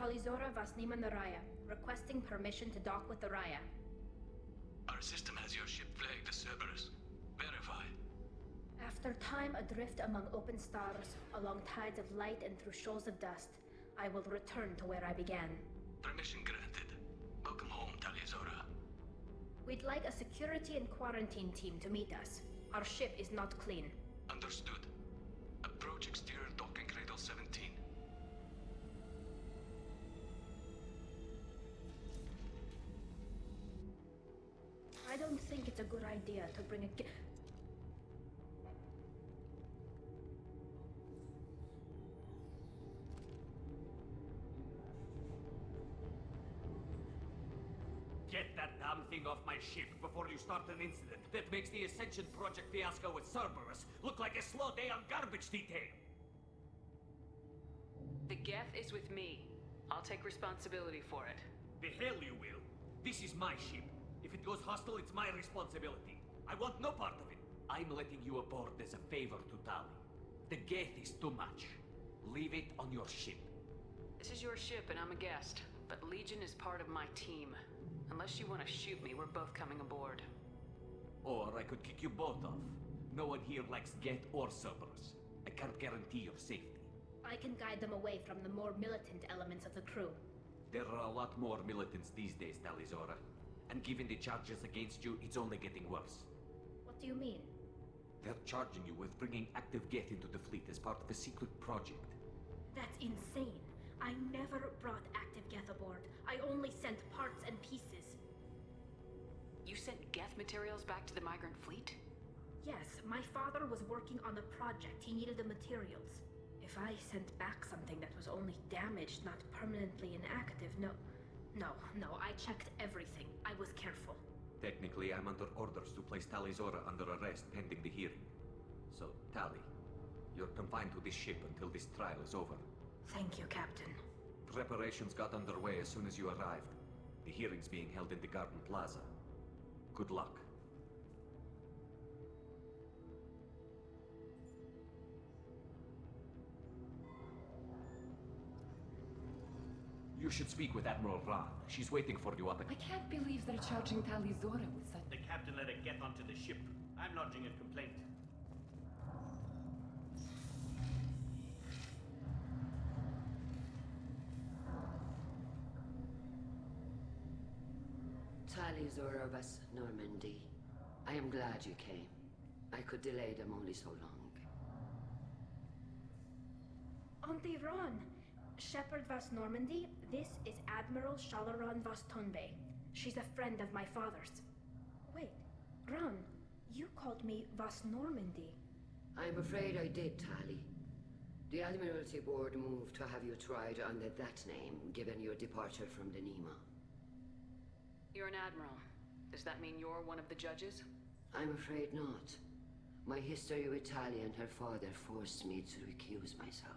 Talizora Vasnima Naraya, requesting permission to dock with the Raya. Our system has your ship flagged as Cerberus. Verify. After time adrift among open stars, along tides of light and through shoals of dust, I will return to where I began. Permission granted. Welcome home, Talizora. We'd like a security and quarantine team to meet us. Our ship is not clean. Understood. Approach exterior docking cradle 17. I don't think it's a good idea to bring a Get that damn thing off my ship before you start an incident that makes the Ascension Project fiasco with Cerberus look like a slow day on garbage detail. The Geth is with me. I'll take responsibility for it. The hell you will. This is my ship. If it goes hostile, it's my responsibility. I want no part of it. I'm letting you aboard as a favor to Tali. The Geth is too much. Leave it on your ship. This is your ship and I'm a guest, but Legion is part of my team. Unless you want to shoot me, we're both coming aboard. Or I could kick you both off. No one here likes Geth or Cerberus. I can't guarantee your safety. I can guide them away from the more militant elements of the crew. There are a lot more militants these days, Talizora. And given the charges against you, it's only getting worse. What do you mean? They're charging you with bringing active Geth into the fleet as part of a secret project. That's insane. I never brought active Geth aboard. I only sent parts and pieces. You sent Geth materials back to the migrant fleet? Yes, my father was working on a project. He needed the materials. If I sent back something that was only damaged, not permanently inactive, no, I checked everything. I was careful. Technically, I'm under orders to place Talizora under arrest pending the hearing. So, Tali, you're confined to this ship until this trial is over. Thank you, Captain. Preparations got underway as soon as you arrived. The hearing's being held in the Garden Plaza. Good luck. You should speak with Admiral Ra. She's waiting for you up at... I can't believe they're charging Talizora with such... The captain let it get onto the ship. I'm lodging a complaint. Talizora Vas Normandy. I am glad you came. I could delay them only so long. Auntie Ron! Shepard Vas Normandy, this is Admiral Shalaron Vas Tonbe. She's a friend of my father's. Wait, Ron, you called me Vas Normandy. I'm afraid I did, Tali. The Admiralty Board moved to have you tried under that name, given your departure from the Nima. You're an admiral. Does that mean you're one of the judges? I'm afraid not. My history with Tali and her father forced me to recuse myself.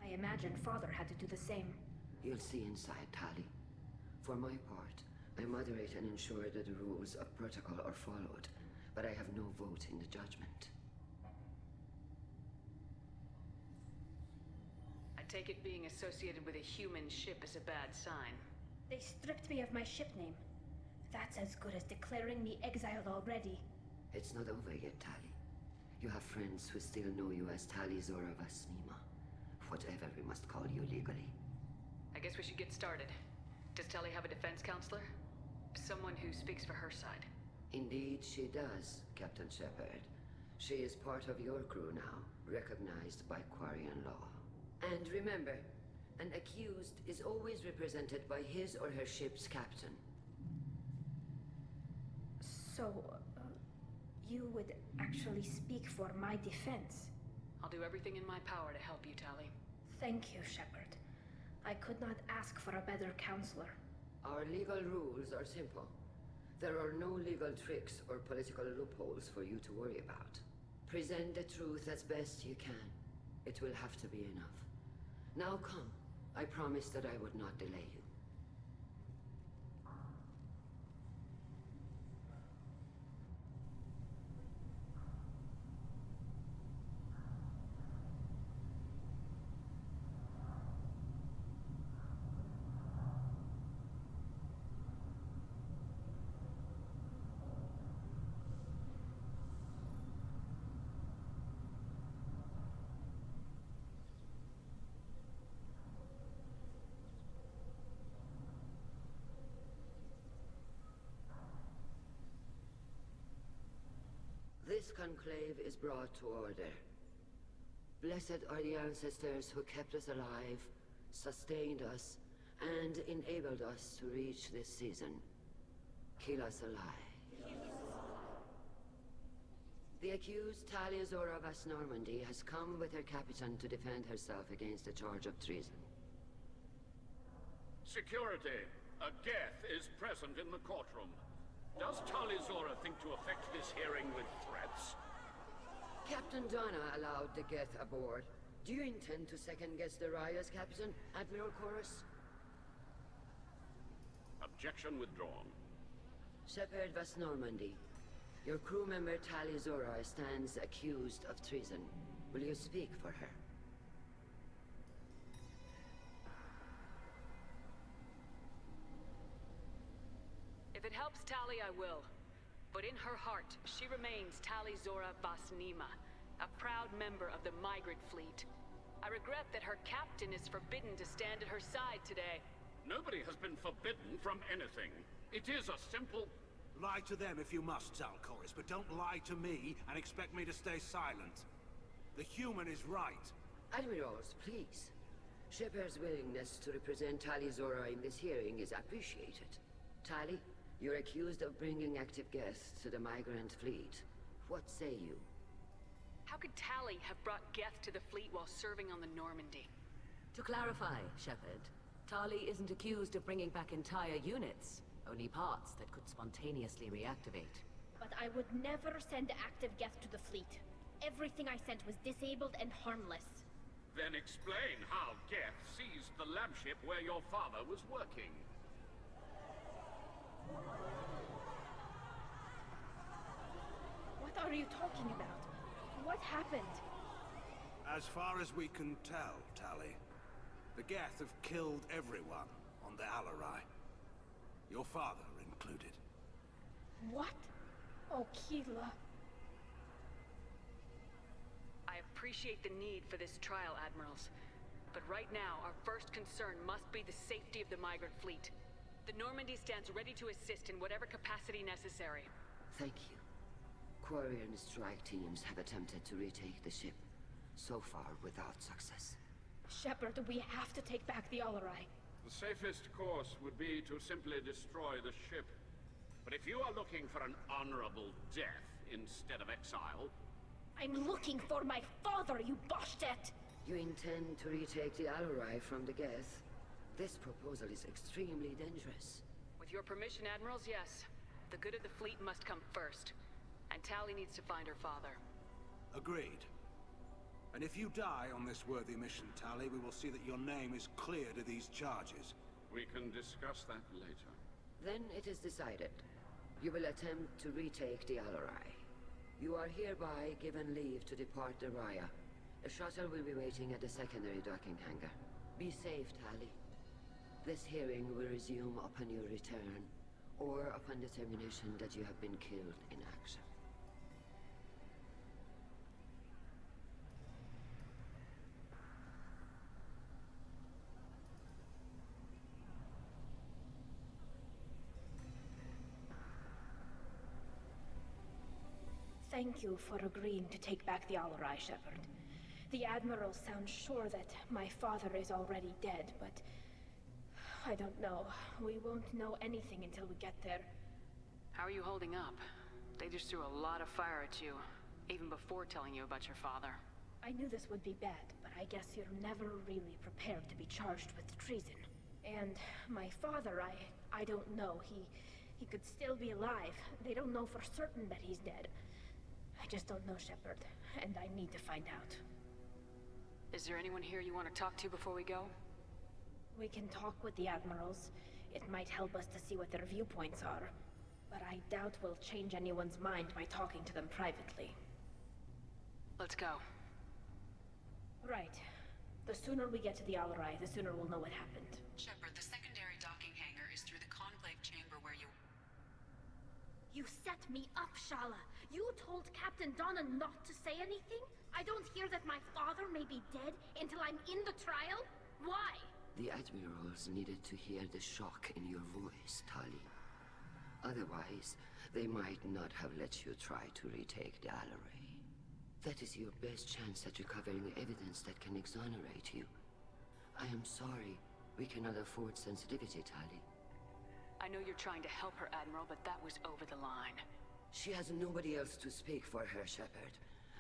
I imagine father had to do the same. You'll see inside, Tali. For my part, I moderate and ensure that the rules of protocol are followed, but I have no vote in the judgment. I take it being associated with a human ship is a bad sign. They stripped me of my ship name. That's as good as declaring me exiled already. It's not over yet, Tali. You have friends who still know you as Talizora Vasnima. Whatever we must call you legally. I guess we should get started. Does Tali have a defense counselor? Someone who speaks for her side. Indeed she does, Captain Shepard. She is part of your crew now, recognized by Quarian law. And remember, an accused is always represented by his or her ship's captain. So, you would actually speak for my defense? I'll do everything in my power to help you, Tali. Thank you, Shepard. I could not ask for a better counselor. Our legal rules are simple. There are no legal tricks or political loopholes for you to worry about. Present the truth as best you can. It will have to be enough. Now come. I promised that I would not delay you. conclave is brought to order. Blessed are the ancestors who kept us alive, sustained us, and enabled us to reach this season. Keep us alive. The accused Talia Zora Vas Normandy has come with her captain to defend herself against the charge of treason. Security. A Geth is present in the courtroom. Does Talia Zora think to affect this hearing with threats? Captain Donna allowed the Geth aboard. Do you intend to second-guess the Raya's captain, Admiral Chorus? Objection withdrawn. Shepard Vas Normandy, your crew member Talia Zora stands accused of treason. Will you speak for her? If it helps Tali, I will. But in her heart, she remains Tali Zora Vas Nima, a proud member of the Migrant Fleet. I regret that her captain is forbidden to stand at her side today. Nobody has been forbidden from anything. It is a simple... Lie to them if you must, Zalcoris, but don't lie to me and expect me to stay silent. The human is right. Admirals, please. Shepard's willingness to represent Tali Zora in this hearing is appreciated. Tali, you're accused of bringing active Geth to the Migrant Fleet. What say you? How could Tali have brought Geth to the fleet while serving on the Normandy? To clarify, Shepard, Tali isn't accused of bringing back entire units, only parts that could spontaneously reactivate. But I would never send active Geth to the fleet. Everything I sent was disabled and harmless. Then explain how Geth seized the lab ship where your father was working. What are you talking about? What happened? As far as we can tell, Tali, the Geth have killed everyone on the Alarai. Your father included. What? Oh, Keela. I appreciate the need for this trial, Admirals. But right now, our first concern must be the safety of the Migrant Fleet. The Normandy stands ready to assist in whatever capacity necessary. Thank you. Quarry and strike teams have attempted to retake the ship, so far without success. Shepard, we have to take back the Alarai. The safest course would be to simply destroy the ship. But if you are looking for an honorable death instead of exile... I'm looking for my father, you Boshtet! You intend to retake the Alarai from the Geth? This proposal is extremely dangerous. With your permission, Admirals, yes. The good of the fleet must come first. And Tali needs to find her father. Agreed. And if you die on this worthy mission, Tali, we will see that your name is cleared of these charges. We can discuss that later. Then it is decided. You will attempt to retake the Alarai. You are hereby given leave to depart the Raya. A shuttle will be waiting at the secondary docking hangar. Be safe, Tali. This hearing will resume upon your return, or upon determination that you have been killed in action. Thank you for agreeing to take back the Alarai, Shepard. The Admiral sounds sure that my father is already dead, but... I don't know. We won't know anything until we get there. How are you holding up? They just threw a lot of fire at you, even before telling you about your father. I knew this would be bad, but I guess you're never really prepared to be charged with treason. And my father, I don't know. He could still be alive. They don't know for certain that he's dead. I just don't know, Shepard, and I need to find out. Is there anyone here you want to talk to before we go? We can talk with the Admirals. It might help us to see what their viewpoints are. But I doubt we'll change anyone's mind by talking to them privately. Let's go. Right. The sooner we get to the Alarai, the sooner we'll know what happened. Shepard, the secondary docking hangar is through the Conclave chamber where you... You set me up, Shala! You told Captain Donna not to say anything? I don't hear that my father may be dead until I'm in the trial? Why? The Admirals needed to hear the shock in your voice, Tali. Otherwise, they might not have let you try to retake the Alaray. That is your best chance at recovering evidence that can exonerate you. I am sorry. We cannot afford sensitivity, Tali. I know you're trying to help her, Admiral, but that was over the line. She has nobody else to speak for her, Shepard.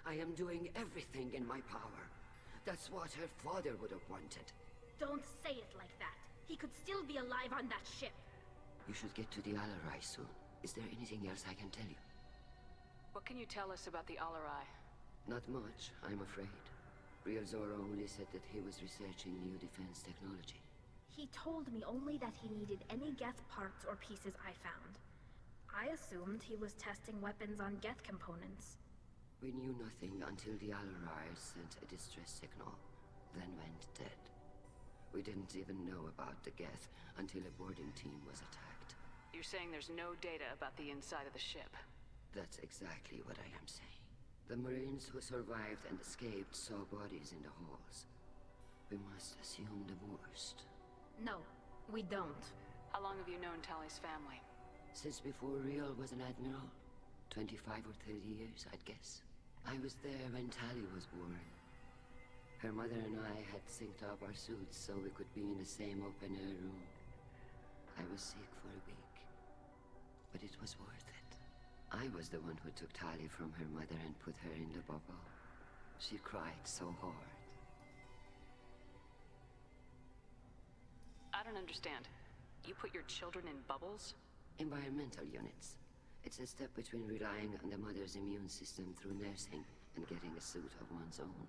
I am doing everything in my power. That's what her father would have wanted. Don't say it like that. He could still be alive on that ship. You should get to the Alarai soon. Is there anything else I can tell you? What can you tell us about the Alarai? Not much, I'm afraid. Real Zora only said that he was researching new defense technology. He told me only that he needed any Geth parts or pieces I found. I assumed he was testing weapons on Geth components. We knew nothing until the Alarai sent a distress signal, then went dead. We didn't even know about the Geth until a boarding team was attacked. You're saying there's no data about the inside of the ship? That's exactly what I am saying. The Marines who survived and escaped saw bodies in the halls. We must assume the worst. No, we don't. How long have you known Tali's family? Since before Riel was an admiral. 25 or 30 years, I'd guess. I was there when Tali was born. Her mother and I had synced up our suits so we could be in the same open-air room. I was sick for a week, but it was worth it. I was the one who took Tali from her mother and put her in the bubble. She cried so hard. I don't understand. You put your children in bubbles? Environmental units. It's a step between relying on the mother's immune system through nursing and getting a suit of one's own.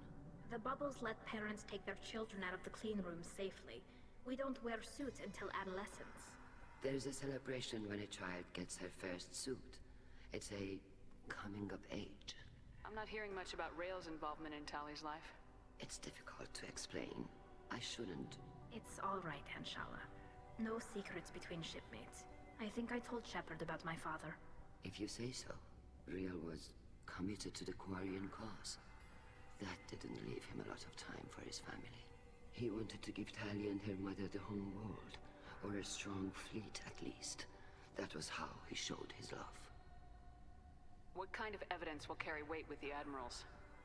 The bubbles let parents take their children out of the clean rooms safely. We don't wear suits until adolescence. There's a celebration when a child gets her first suit. It's a coming of age. I'm not hearing much about Rael's involvement in Tali's life. It's difficult to explain. I shouldn't. It's all right, Anshala. No secrets between shipmates. I think I told Shepard about my father. If you say so. Riel was committed to the Quarian cause. That didn't leave him a lot of time for his family. He wanted to give Tali and her mother the home world, or a strong fleet at least. That was how he showed his love. What kind of evidence will carry weight with the Admirals?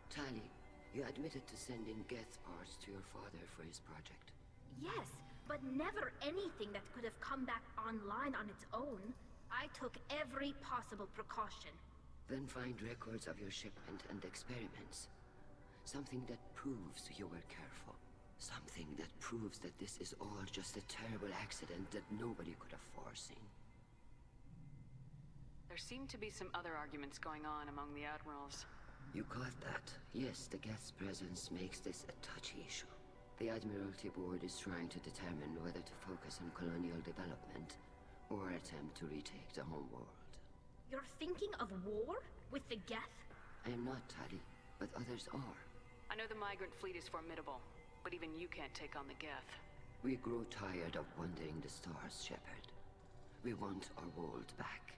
Tali, you admitted to sending Geth parts to your father for his project. Yes, but never anything that could have come back online on its own. I took every possible precaution. Then find records of your shipment and experiments. Something that proves you were careful. Something that proves that this is all just a terrible accident that nobody could have foreseen. There seem to be some other arguments going on among the Admirals. You caught that. Yes, the Geth's presence makes this a touchy issue. The Admiralty Board is trying to determine whether to focus on colonial development or attempt to retake the homeworld. You're thinking of war? With the Geth? I am not, Tali, but others are. I know the migrant fleet is formidable, but even you can't take on the Geth. We grow tired of wandering the stars, Shepard. We want our world back.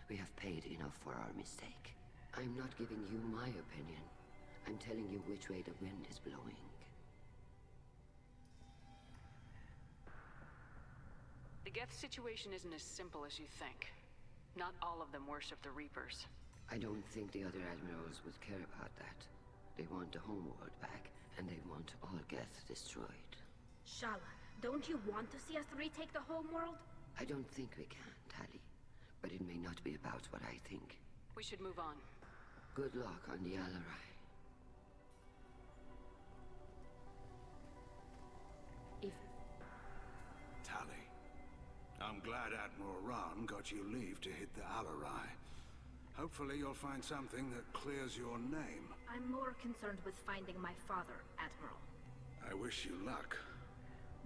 We have paid enough for our mistake. I'm not giving you my opinion. I'm telling you which way the wind is blowing. The Geth situation isn't as simple as you think. Not all of them worship the Reapers. I don't think the other admirals would care about that. They want the homeworld back, and they want all Geth destroyed. Shala, don't you want to see us retake the homeworld? I don't think we can, Tali. But it may not be about what I think. We should move on. Good luck on the Alarai. Tali, I'm glad Admiral Rahn got you leave to hit the Alarai. Hopefully you'll find something that clears your name. I'm more concerned with finding my father, Admiral. I wish you luck.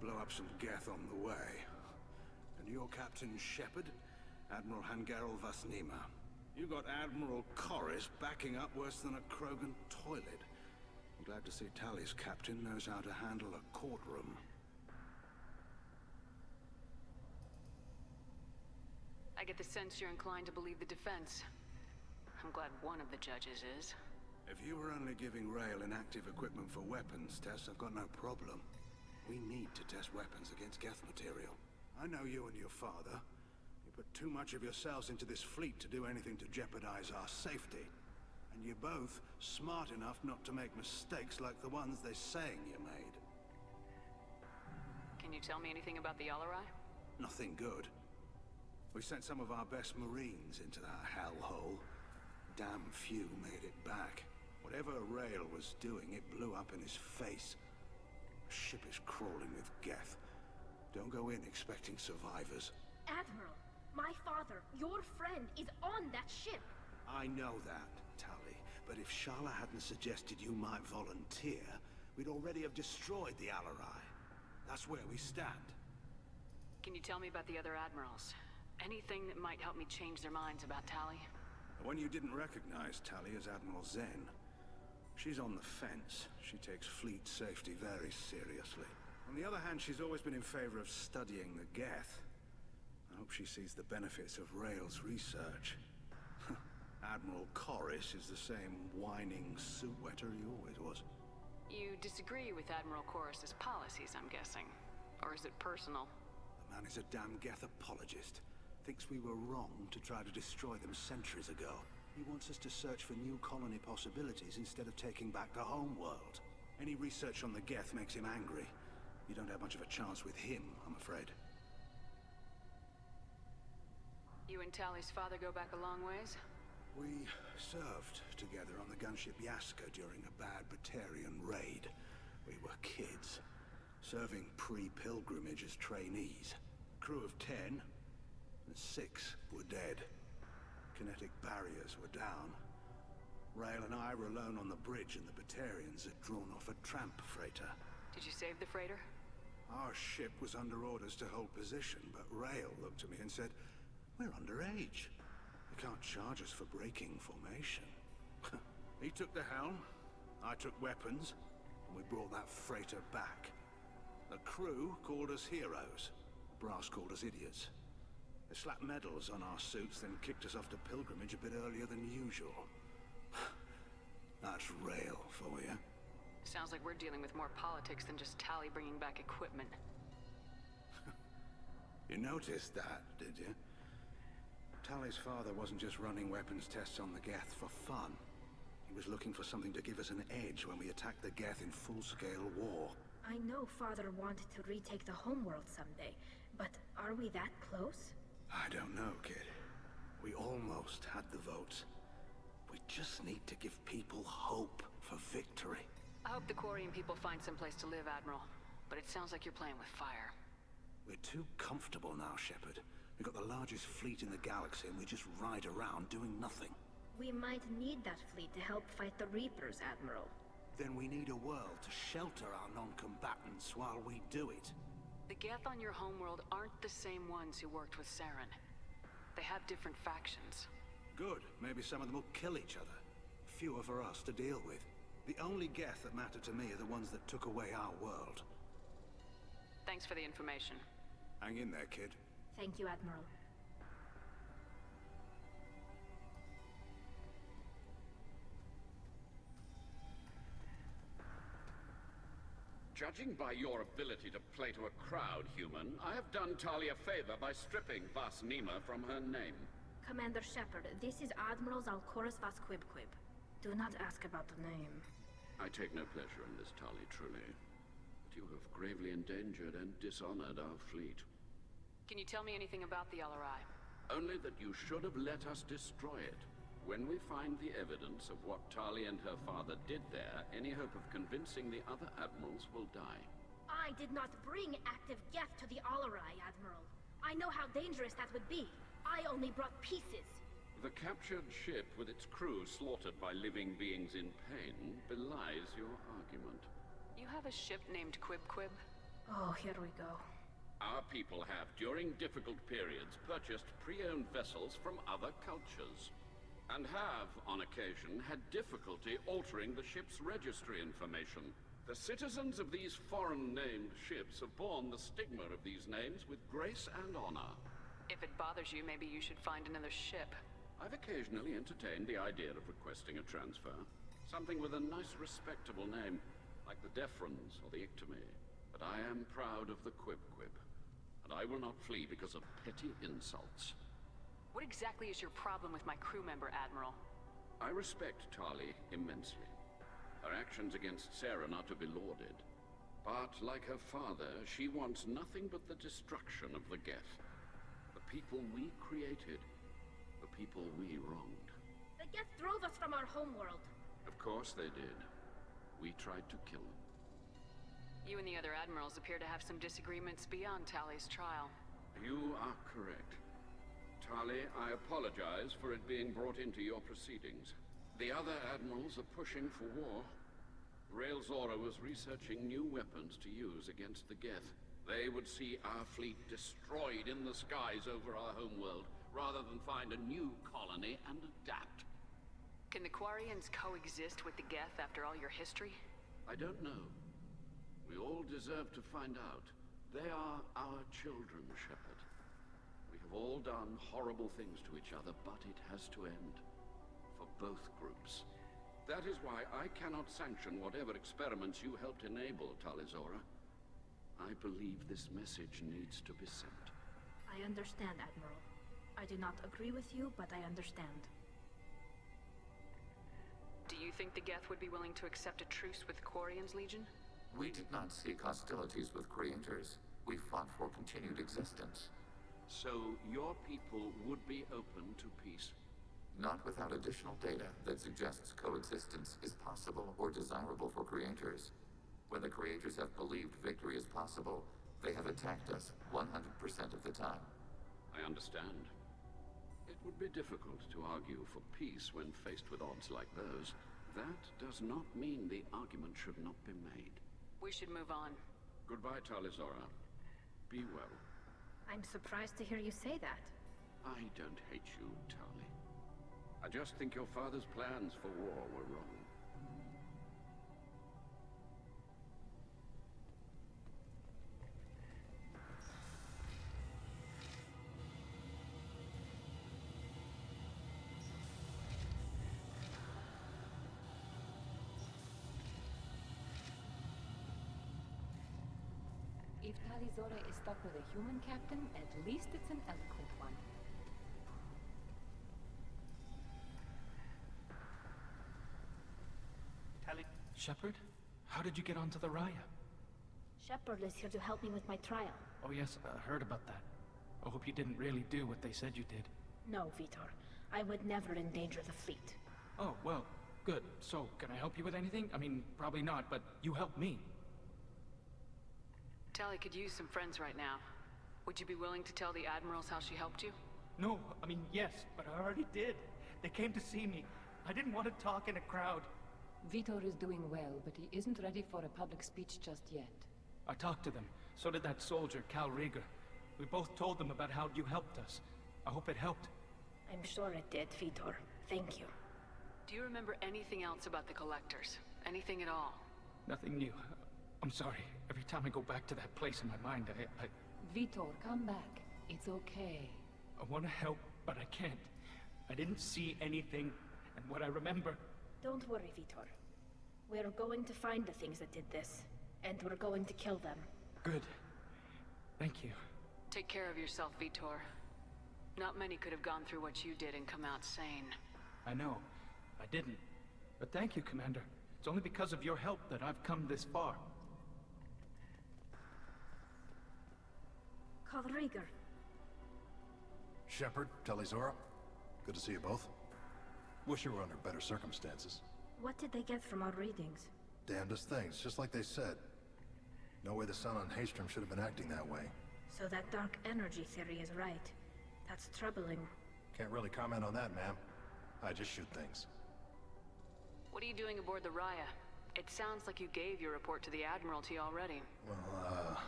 Blow up some Geth on the way. And your Captain Shepard? Admiral Hangarel Vasnima. You got Admiral Corris backing up worse than a Krogan toilet. I'm glad to see Tali's captain knows how to handle a courtroom. I get the sense you're inclined to believe the defense. I'm glad one of the judges is. If you were only giving Rael inactive equipment for weapons tests, I've got no problem. We need to test weapons against Geth material. I know you and your father. You put too much of yourselves into this fleet to do anything to jeopardize our safety. And you're both smart enough not to make mistakes like the ones they're saying you made. Can you tell me anything about the Alarai? Nothing good. We sent some of our best Marines into that hellhole. Damn few made it back. Whatever Rael was doing, it blew up in his face. The ship is crawling with Geth. Don't go in expecting survivors. Admiral, my father, your friend, is on that ship. I know that, Tali. But if Shala hadn't suggested you might volunteer, we'd already have destroyed the Alarai. That's where we stand. Can you tell me about the other admirals? Anything that might help me change their minds about Tali? The one you didn't recognize, Tali, is Admiral Zen. She's on the fence. She takes fleet safety very seriously. On the other hand, she's always been in favor of studying the Geth. I hope she sees the benefits of Rael's research. Admiral Corris is the same whining suit-wetter he always was. You disagree with Admiral Corris's policies, I'm guessing. Or is it personal? The man is a damn Geth apologist. Thinks we were wrong to try to destroy them centuries ago. He wants us to search for new colony possibilities instead of taking back the home world. Any research on the Geth makes him angry. You don't have much of a chance with him, I'm afraid. You and Tali's father go back a long ways? We served together on the gunship Yaska during a bad Batarian raid. We were kids, serving pre-pilgrimage as trainees. Crew of 10, and 6 were dead. Kinetic barriers were down. Rael and I were alone on the bridge, and the Batarians had drawn off a tramp freighter. Did you save the freighter? Our ship was under orders to hold position, but Rael looked at me and said, "We're underage. You can't charge us for breaking formation." He took the helm, I took weapons, and we brought that freighter back. The crew called us heroes. The brass called us idiots. They slapped medals on our suits, then kicked us off to pilgrimage a bit earlier than usual. That's Rael for you. Sounds like we're dealing with more politics than just Tali bringing back equipment. You noticed that, did you? Tali's father wasn't just running weapons tests on the Geth for fun. He was looking for something to give us an edge when we attacked the Geth in full-scale war. I know father wanted to retake the homeworld someday, but are we that close? I don't know, kid. We almost had the votes. We just need to give people hope for victory. I hope the Quarian people find some place to live, Admiral. But it sounds like you're playing with fire. We're too comfortable now, Shepard. We've got the largest fleet in the galaxy and we just ride around doing nothing. We might need that fleet to help fight the Reapers, Admiral. Then we need a world to shelter our non-combatants while we do it. The Geth on your homeworld aren't the same ones who worked with Saren. They have different factions. Good. Maybe some of them will kill each other. Fewer for us to deal with. The only Geth that matter to me are the ones that took away our world. Thanks for the information. Hang in there, kid. Thank you, Admiral. Judging by your ability to play to a crowd, human, I have done Tali a favor by stripping Vas Nima from her name. Commander Shepard, this is Admiral Zalkoris Vas Quibquib. Do not ask about the name. I take no pleasure in this, Tali, truly. But you have gravely endangered and dishonored our fleet. Can you tell me anything about the Alarai? Only that you should have let us destroy it. When we find the evidence of what Tali and her father did there, any hope of convincing the other admirals will die. I did not bring active Geth to the Alarai, Admiral. I know how dangerous that would be. I only brought pieces. The captured ship with its crew slaughtered by living beings in pain belies your argument. You have a ship named Quibquib? Oh, here we go. Our people have, during difficult periods, purchased pre-owned vessels from other cultures. And have, on occasion, had difficulty altering the ship's registry information. The citizens of these foreign-named ships have borne the stigma of these names with grace and honor. If it bothers you, maybe you should find another ship. I've occasionally entertained the idea of requesting a transfer. Something with a nice, respectable name, like the Defrons or the Ictomy. But I am proud of the Quibquib, and I will not flee because of petty insults. What exactly is your problem with my crew member, Admiral? I respect Tali immensely. Her actions against Saren are to be lauded. But, like her father, she wants nothing but the destruction of the Geth. The people we created. The people we wronged. The Geth drove us from our homeworld. Of course they did. We tried to kill them. You and the other admirals appear to have some disagreements beyond Tali's trial. You are correct. Tali, I apologize for it being brought into your proceedings. The other admirals are pushing for war. Rael Zora was researching new weapons to use against the Geth. They would see our fleet destroyed in the skies over our homeworld, rather than find a new colony and adapt. Can the Quarians coexist with the Geth after all your history? I don't know. We all deserve to find out. They are our children, Shepard. We have all done horrible things to each other, but it has to end. For both groups. That is why I cannot sanction whatever experiments you helped enable, Talizora. I believe this message needs to be sent. I understand, Admiral. I do not agree with you, but I understand. Do you think the Geth would be willing to accept a truce with Quarian's Legion? We did not seek hostilities with creators. We fought for continued existence. So your people would be open to peace? Not without additional data that suggests coexistence is possible or desirable for creators. When the creators have believed victory is possible, they have attacked us 100% of the time. I understand. It would be difficult to argue for peace when faced with odds like those. That does not mean the argument should not be made. We should move on. Goodbye, Talizora. Be well. I'm surprised to hear you say that. I don't hate you, Tali. I just think your father's plans for war were wrong. If Talizora is stuck with a human captain, at least it's an eloquent one. Tali... Shepard? How did you get onto the Raya? Shepard is here to help me with my trial. Oh yes, I heard about that. I hope you didn't really do what they said you did. No, Vitor. I would never endanger the fleet. Oh, well, good. So, can I help you with anything? I mean, probably not, but you helped me. Tali could use some friends right now. Would you be willing to tell the admirals how she helped you? No, I mean, yes, but I already did. They came to see me. I didn't want to talk in a crowd. Vitor is doing well, but he isn't ready for a public speech just yet. I talked to them. So did that soldier, Cal Rieger. We both told them about how you helped us. I hope it helped. I'm sure it did, Vitor. Thank you. Do you remember anything else about the Collectors? Anything at all? Nothing new. I'm sorry. Every time I go back to that place in my mind, I... Vitor, come back. It's okay. I want to help, but I can't. I didn't see anything, and what I remember... Don't worry, Vitor. We're going to find the things that did this, and we're going to kill them. Good. Thank you. Take care of yourself, Vitor. Not many could have gone through what you did and come out sane. I know. I didn't. But thank you, Commander. It's only because of your help that I've come this far. Cal Rieger. Shepard, Talizora. Good to see you both. Wish you were under better circumstances. What did they get from our readings? Damnedest things, just like they said. No way the Sun on Haestrom should have been acting that way. So that dark energy theory is right. That's troubling. Can't really comment on that, ma'am. I just shoot things. What are you doing aboard the Raya? It sounds like you gave your report to the Admiralty already. Well,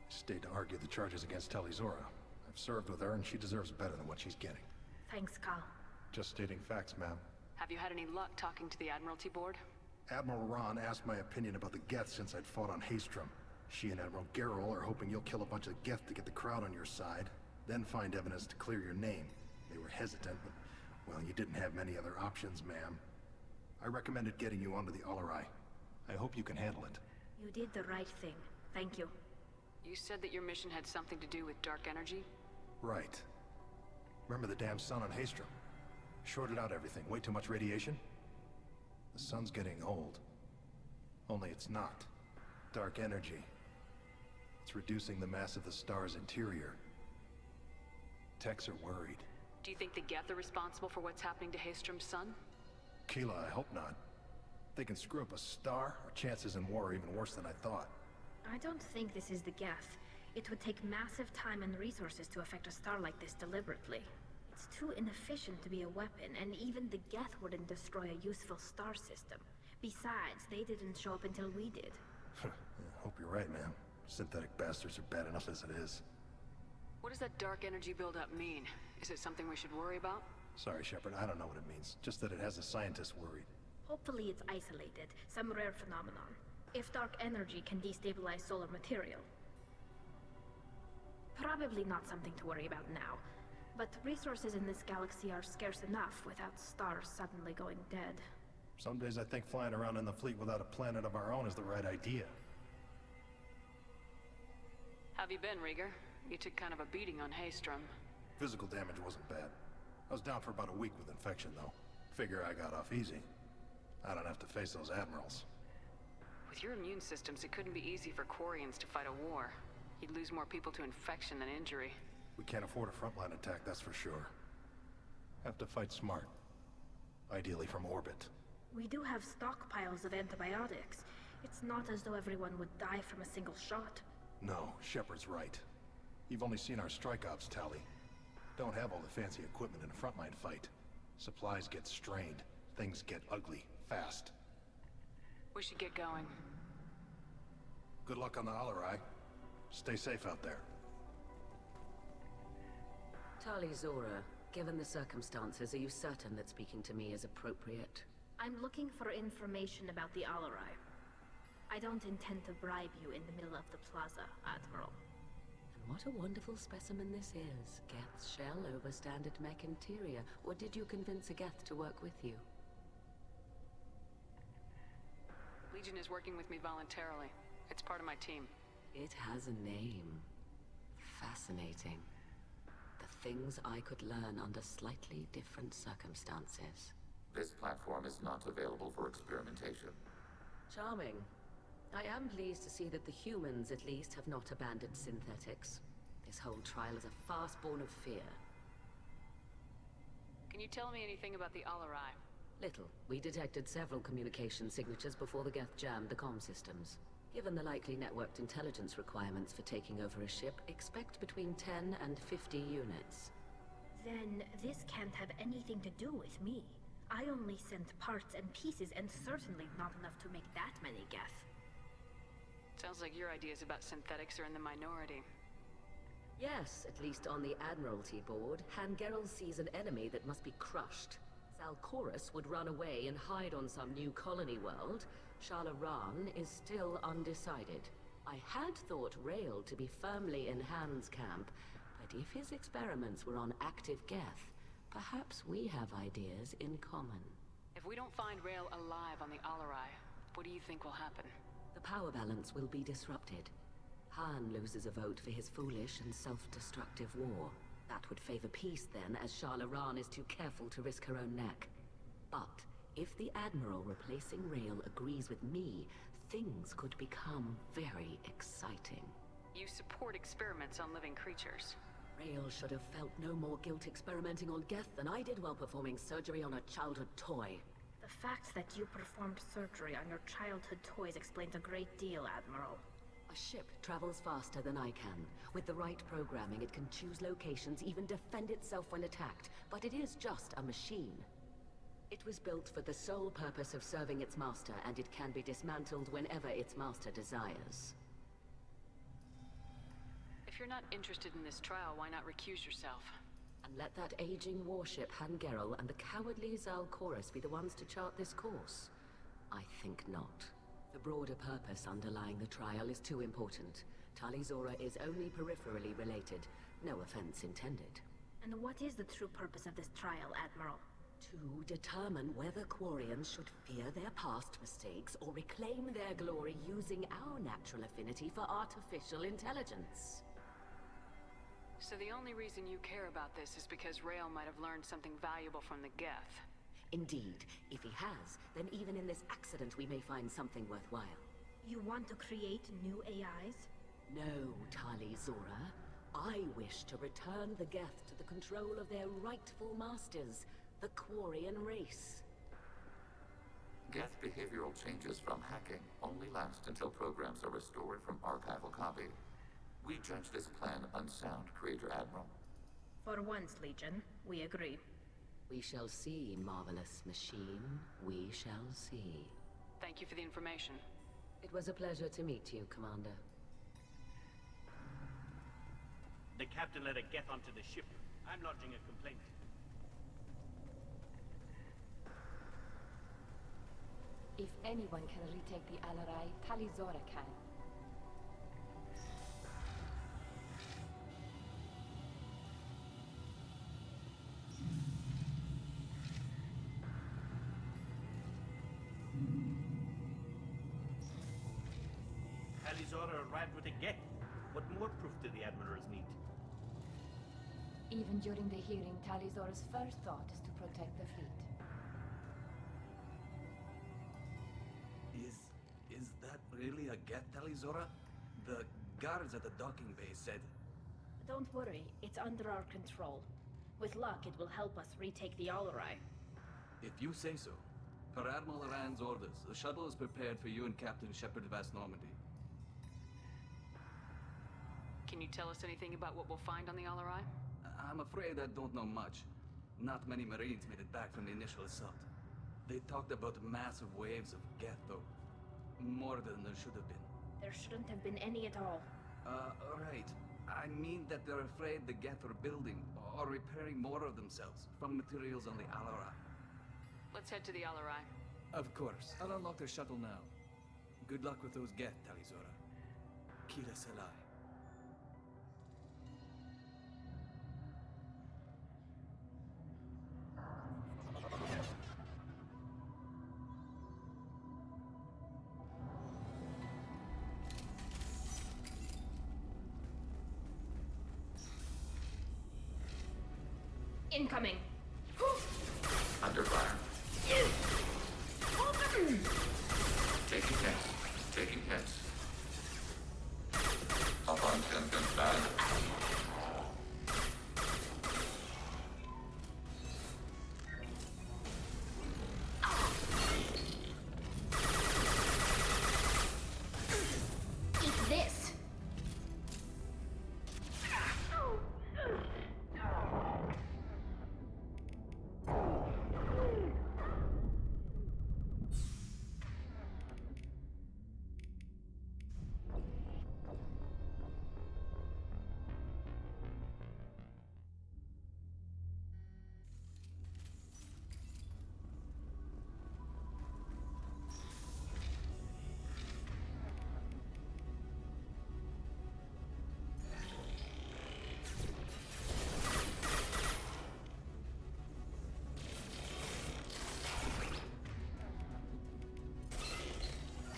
stayed to argue the charges against Talizora. I've served with her, and she deserves better than what she's getting. Thanks, Cal. Just stating facts, ma'am. Have you had any luck talking to the Admiralty Board? Admiral Ron asked my opinion about the Geth since I'd fought on Haestrom. She and Admiral Gerrel are hoping you'll kill a bunch of Geth to get the crowd on your side, then find evidence to clear your name. They were hesitant, but, well, you didn't have many other options, ma'am. I recommended getting you onto the Alarai. I hope you can handle it. You did the right thing. Thank you. You said that your mission had something to do with dark energy? Right. Remember the damn sun on Haestrom? Shorted out everything. Way too much radiation? The sun's getting old. Only it's not. Dark energy. It's reducing the mass of the star's interior. Techs are worried. Do you think the Geth are responsible for what's happening to Haestrom's sun? Keela, I hope not. If they can screw up a star, our chances in war are even worse than I thought. I don't think this is the Geth. It would take massive time and resources to affect a star like this deliberately. It's too inefficient to be a weapon, and even the Geth wouldn't destroy a useful star system. Besides, they didn't show up until we did. Yeah, hope you're right, man. Synthetic bastards are bad enough as it is. What does that dark energy buildup mean? Is it something we should worry about? Sorry, Shepard, I don't know what it means. Just that it has the scientists worried. Hopefully it's isolated, some rare phenomenon. If dark energy can destabilize solar material. Probably not something to worry about now. But resources in this galaxy are scarce enough without stars suddenly going dead. Some days I think flying around in the fleet without a planet of our own is the right idea. Have you been, Rieger? You took kind of a beating on Haestrom. Physical damage wasn't bad. I was down for about a week with infection, though. Figure I got off easy. I don't have to face those admirals. With your immune systems, it couldn't be easy for Quarians to fight a war. You'd lose more people to infection than injury. We can't afford a frontline attack, that's for sure. Have to fight smart. Ideally from orbit. We do have stockpiles of antibiotics. It's not as though everyone would die from a single shot. No, Shepard's right. You've only seen our strike ops tally. Don't have all the fancy equipment in a frontline fight. Supplies get strained. Things get ugly, fast. We should get going. Good luck on the Alarai. Stay safe out there. Tali Zora, given the circumstances, are you certain that speaking to me is appropriate? I'm looking for information about the Alarai. I don't intend to bribe you in the middle of the plaza, Admiral. And what a wonderful specimen this is. Geth's shell over standard mech interior. Or did you convince a Geth to work with you? Legion is working with me voluntarily. It's part of my team. It has a name. Fascinating. The things I could learn under slightly different circumstances. This platform is not available for experimentation. Charming. I am pleased to see that the humans, at least, have not abandoned synthetics. This whole trial is a farce born of fear. Can you tell me anything about the Alarai? Little. We detected several communication signatures before the Geth jammed the comm systems. Given the likely networked intelligence requirements for taking over a ship, expect between 10 and 50 units. Then this can't have anything to do with me. I only sent parts and pieces, and certainly not enough to make that many Geth. Sounds like your ideas about synthetics are in the minority. Yes, at least on the Admiralty board, Hangerel sees an enemy that must be crushed. Zalcorus would run away and hide on some new colony world. Shala-Ran is still undecided. I had thought Rael to be firmly in Han's camp, but if his experiments were on active Geth, perhaps we have ideas in common. If we don't find Rael alive on the Alarai, what do you think will happen? The power balance will be disrupted. Han loses a vote for his foolish and self-destructive war. That would favor peace then, as Shala-Ran is too careful to risk her own neck. But if the Admiral replacing Rael agrees with me, things could become very exciting. You support experiments on living creatures. Rael should have felt no more guilt experimenting on Geth than I did while performing surgery on a childhood toy. The fact that you performed surgery on your childhood toys explains a great deal, Admiral. A ship travels faster than I can. With the right programming, it can choose locations, even defend itself when attacked. But it is just a machine. It was built for the sole purpose of serving its master, and it can be dismantled whenever its master desires. If you're not interested in this trial, why not recuse yourself? And let that aging warship Hangerel and the cowardly Zalcorus be the ones to chart this course? I think not. The broader purpose underlying the trial is too important. Tali Zora is only peripherally related. No offense intended. And what is the true purpose of this trial, Admiral? To determine whether Quarians should fear their past mistakes or reclaim their glory using our natural affinity for artificial intelligence. So the only reason you care about this is because Rael might have learned something valuable from the Geth. Indeed. If he has, then even in this accident we may find something worthwhile. You want to create new AIs? No, Tali Zora. I wish to return the Geth to the control of their rightful masters, the Quarian race. Geth behavioral changes from hacking only last until programs are restored from archival copy. We judge this plan unsound, Creator Admiral. For once, Legion, we agree. We shall see, marvelous machine. We shall see. Thank you for the information. It was a pleasure to meet you, Commander. The captain let a Geth onto the ship. I'm lodging a complaint. If anyone can retake the Alarai, Tali Zora can. Talizora arrived with a Geth. What more proof do the admirals need? Even during the hearing, Tali Zora's first thought is to protect the fleet. Is that really a Geth, Talizora? The guards at the docking bay said... Don't worry, it's under our control. With luck, it will help us retake the Alarai. If you say so. Per Admiral Rand's orders, the shuttle is prepared for you and Captain Shepard Vast Normandy. Can you tell us anything about what we'll find on the Alarai? I'm afraid I don't know much. Not many Marines made it back from the initial assault. They talked about massive waves of Geth, though. More than there should have been. There shouldn't have been any at all. Right. I mean that they're afraid the Geth are building or repairing more of themselves from materials on the Alarai. Let's head to the Alarai. Of course. I'll unlock their shuttle now. Good luck with those Geth, Talizora. Kira Selai. Incoming! Under fire. Taking hits. Taking hits. Up on Duncan's back. Eat this!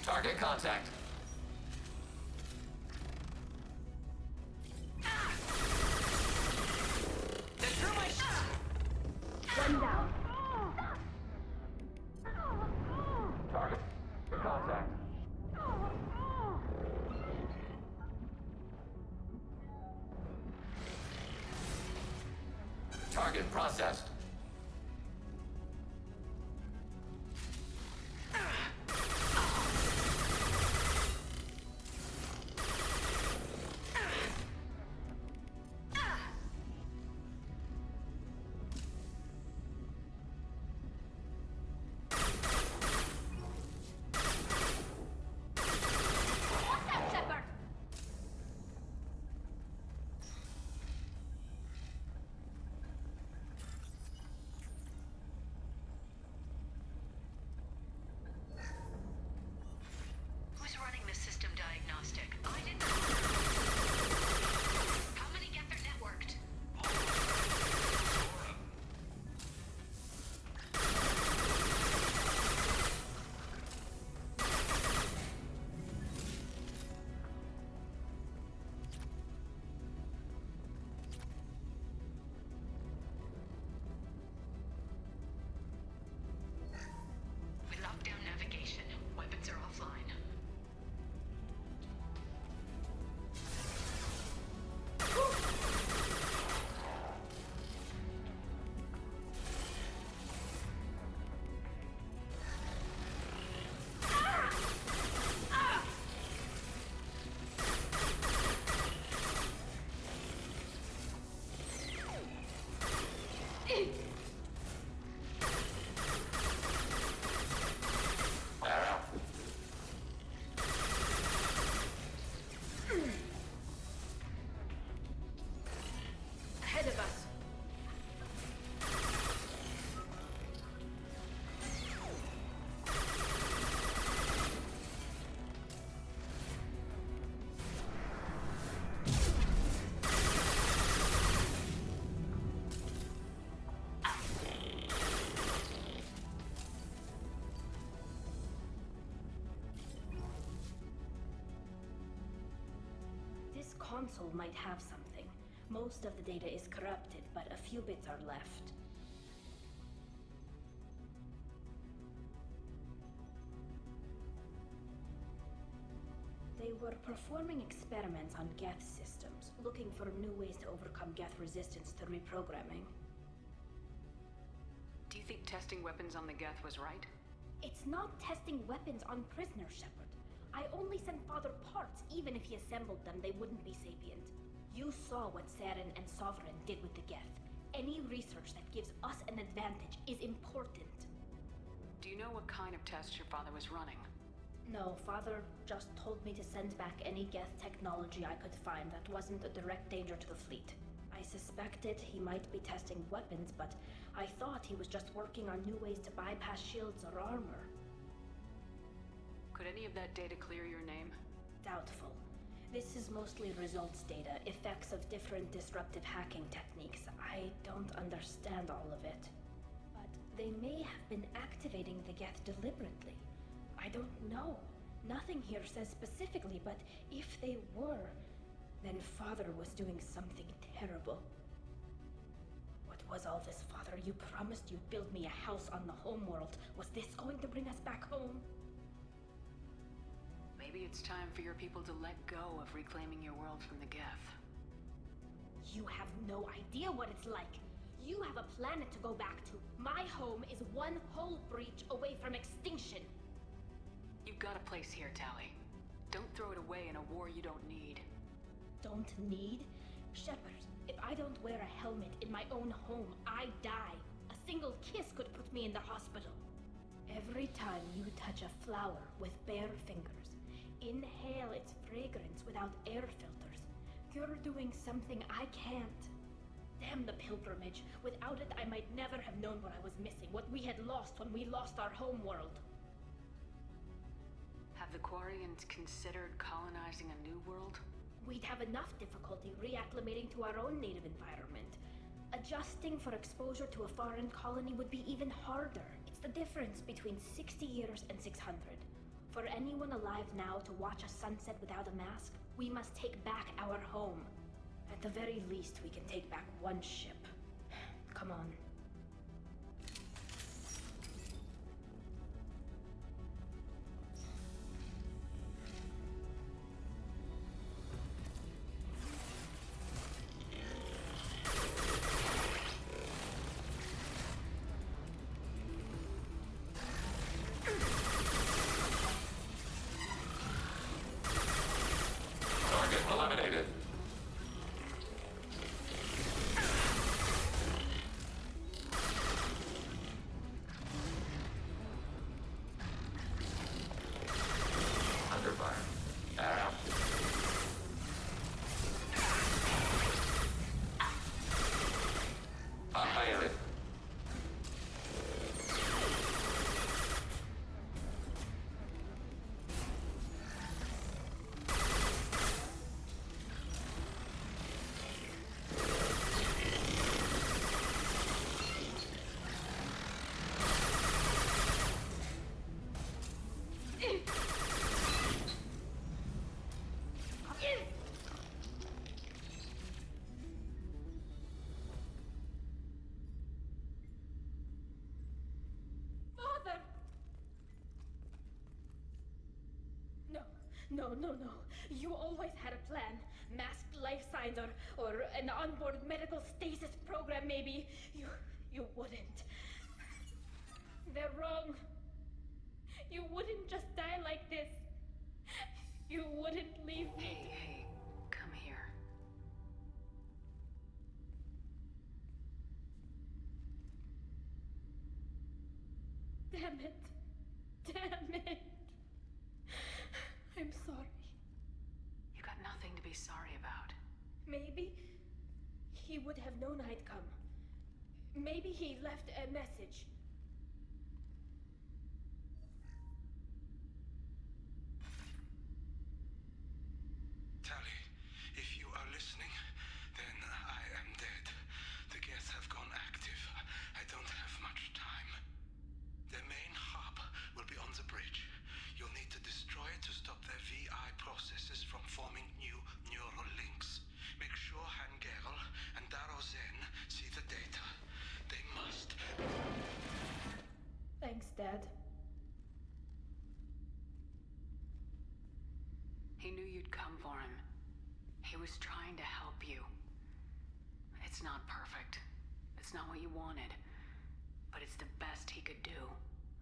Target contact. One down. Target contact. Target processed. ahead of us. This console might have something. Most of the data is corrupted, but a few bits are left. They were performing experiments on Geth systems, looking for new ways to overcome Geth resistance to reprogramming. Do you think testing weapons on the Geth was right? It's not testing weapons on prisoners, Shepard. I only sent Father parts. Even if he assembled them, they wouldn't be sapient. You saw what Saren and Sovereign did with the Geth. Any research that gives us an advantage is important. Do you know what kind of tests your father was running? No, Father just told me to send back any Geth technology I could find that wasn't a direct danger to the fleet. I suspected he might be testing weapons, but I thought he was just working on new ways to bypass shields or armor. Could any of that data clear your name? Doubtful. This is mostly results data, effects of different disruptive hacking techniques. I don't understand all of it. But they may have been activating the Geth deliberately. I don't know. Nothing here says specifically, but if they were, then Father was doing something terrible. What was all this, Father? You promised you'd build me a house on the homeworld. Was this going to bring us back home? Maybe it's time for your people to let go of reclaiming your world from the Geth. You have no idea what it's like. You have a planet to go back to. My home is one hull breach away from extinction. You've got a place here, Tali. Don't throw it away in a war you don't need. Don't need? Shepard, if I don't wear a helmet in my own home, I die. A single kiss could put me in the hospital. Every time you touch a flower with bare fingers, inhale its fragrance without air filters, you're doing something I can't. Damn the pilgrimage. Without it, I might never have known what I was missing, what we had lost when we lost our homeworld. Have the Quarians considered colonizing a new world? We'd have enough difficulty reacclimating to our own native environment. Adjusting for exposure to a foreign colony would be even harder. It's the difference between 60 years and 600. For anyone alive now to watch a sunset without a mask, we must take back our home. At the very least, we can take back one ship. Come on. No. You always had a plan. Masked life signs or an onboard medical stasis program, maybe. You wouldn't. They're wrong. You wouldn't just die like this. You wouldn't leave me. Hey, come here. Damn it. I'm sorry. You got nothing to be sorry about. Maybe he would have known I'd come. Maybe he left a message. Tali, if you are listening, then I am dead. The Geth have gone active. I don't have much time. Their main hub will be on the bridge. You'll need to destroy it to stop their VI processes from forming new neural links. Make sure Hangerel and Darrow Zen see the data. They must. Thanks, Dad. He knew you'd come for him. He was trying to help you. It's not perfect. It's not what you wanted. But it's the best he could do.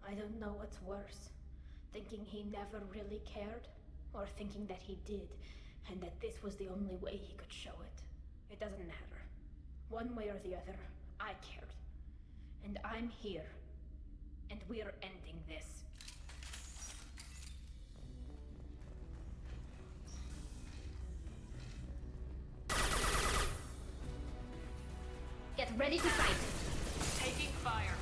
I don't know what's worse. Thinking he never really cared, or thinking that he did, and that this was the only way he could show it. It doesn't matter. One way or the other, I cared. And I'm here. And we're ending this. Get ready to fight! Taking fire.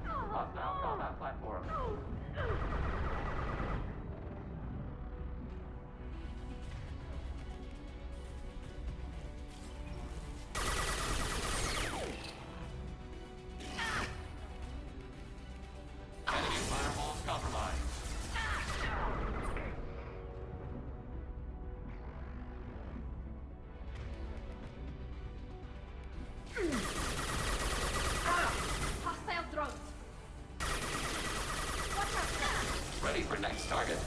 Hostile combat platform. Enemy firewalls compromised. Hostile drones! Watch out! Ready for next target.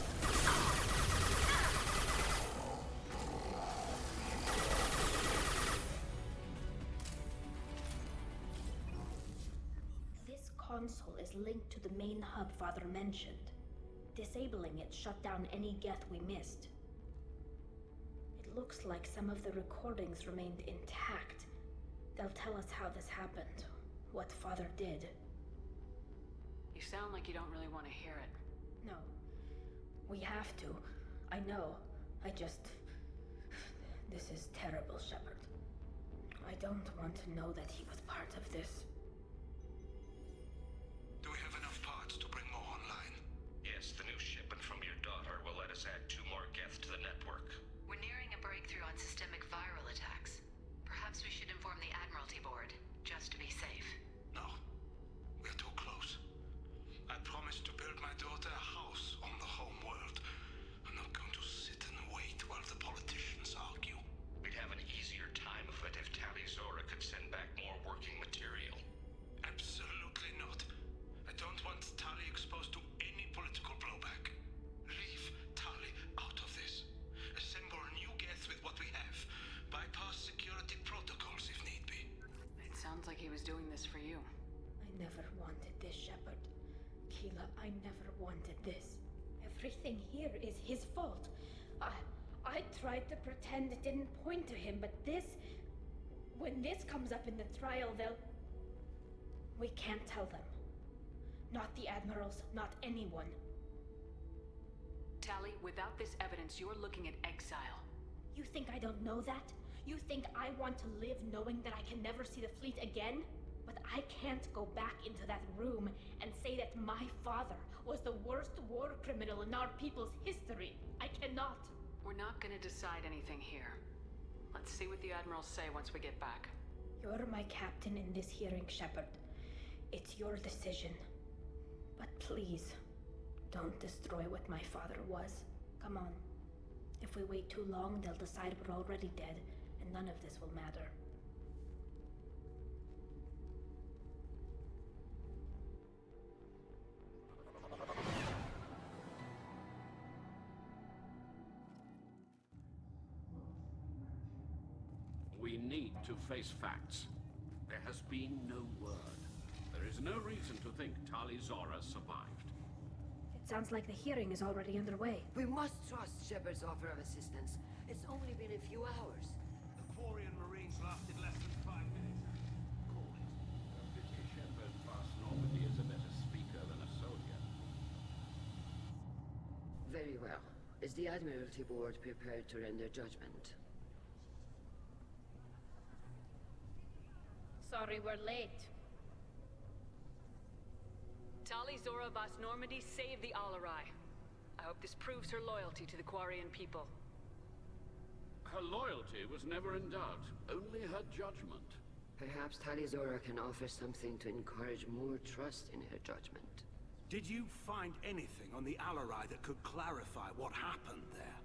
This console is linked to the main hub Father mentioned. Disabling it shut down any Geth we missed. It looks like some of the recordings remained intact. They'll tell us how this happened, what Father did. You sound like you don't really want to hear it. No. We have to. I know. This is terrible, Shepard. I don't want to know that he was part of this. Do we have enough parts to bring more online? Yes, the new shipment from your daughter will let us add 2 more Geth to the network. We're nearing a breakthrough on systemic viral attacks. Perhaps we should inform the Admiralty Board, just to be safe. No. We're too close. I promised to build my daughter a house on the home world. I'm not going to sit and wait while the politicians argue. We'd have an easier time of it if Tali Zora could send back more working material. Absolutely not. I don't want Tali exposed to any political blowback. Leave Tali out of this. Assemble new Geth with what we have. Bypass security protocols if need be. It sounds like he was doing this for you. I never wanted this, Shepard. Keela, I never wanted this. Everything here is his fault. I tried to pretend it didn't point to him, but this... When this comes up in the trial, they'll... We can't tell them. Not the Admirals, not anyone. Tali, without this evidence, you're looking at exile. You think I don't know that? You think I want to live knowing that I can never see the fleet again? But I can't go back into that room and say that my father was the worst war criminal in our people's history. I cannot. We're not gonna decide anything here. Let's see what the Admirals say once we get back. You're my captain in this hearing, Shepard. It's your decision. But please, don't destroy what my father was. Come on. If we wait too long, they'll decide we're already dead, and none of this will matter. We need to face facts. There has been no word. There is no reason to think Tali Zora survived. It sounds like the hearing is already underway. We must trust Shepard's offer of assistance. It's only been a few hours. The Quarian Marines lasted less than 5 minutes. Call it. A pity Shepard past Normandy is a better speaker than a soldier. Very well. Is the Admiralty Board prepared to render judgment? Sorry we're late. Tali Zora Vas Normandy saved the Alarai. I hope this proves her loyalty to the Quarian people. Her loyalty was never in doubt, only her judgment. Perhaps Tali Zora can offer something to encourage more trust in her judgment. Did you find anything on the Alarai that could clarify what happened there?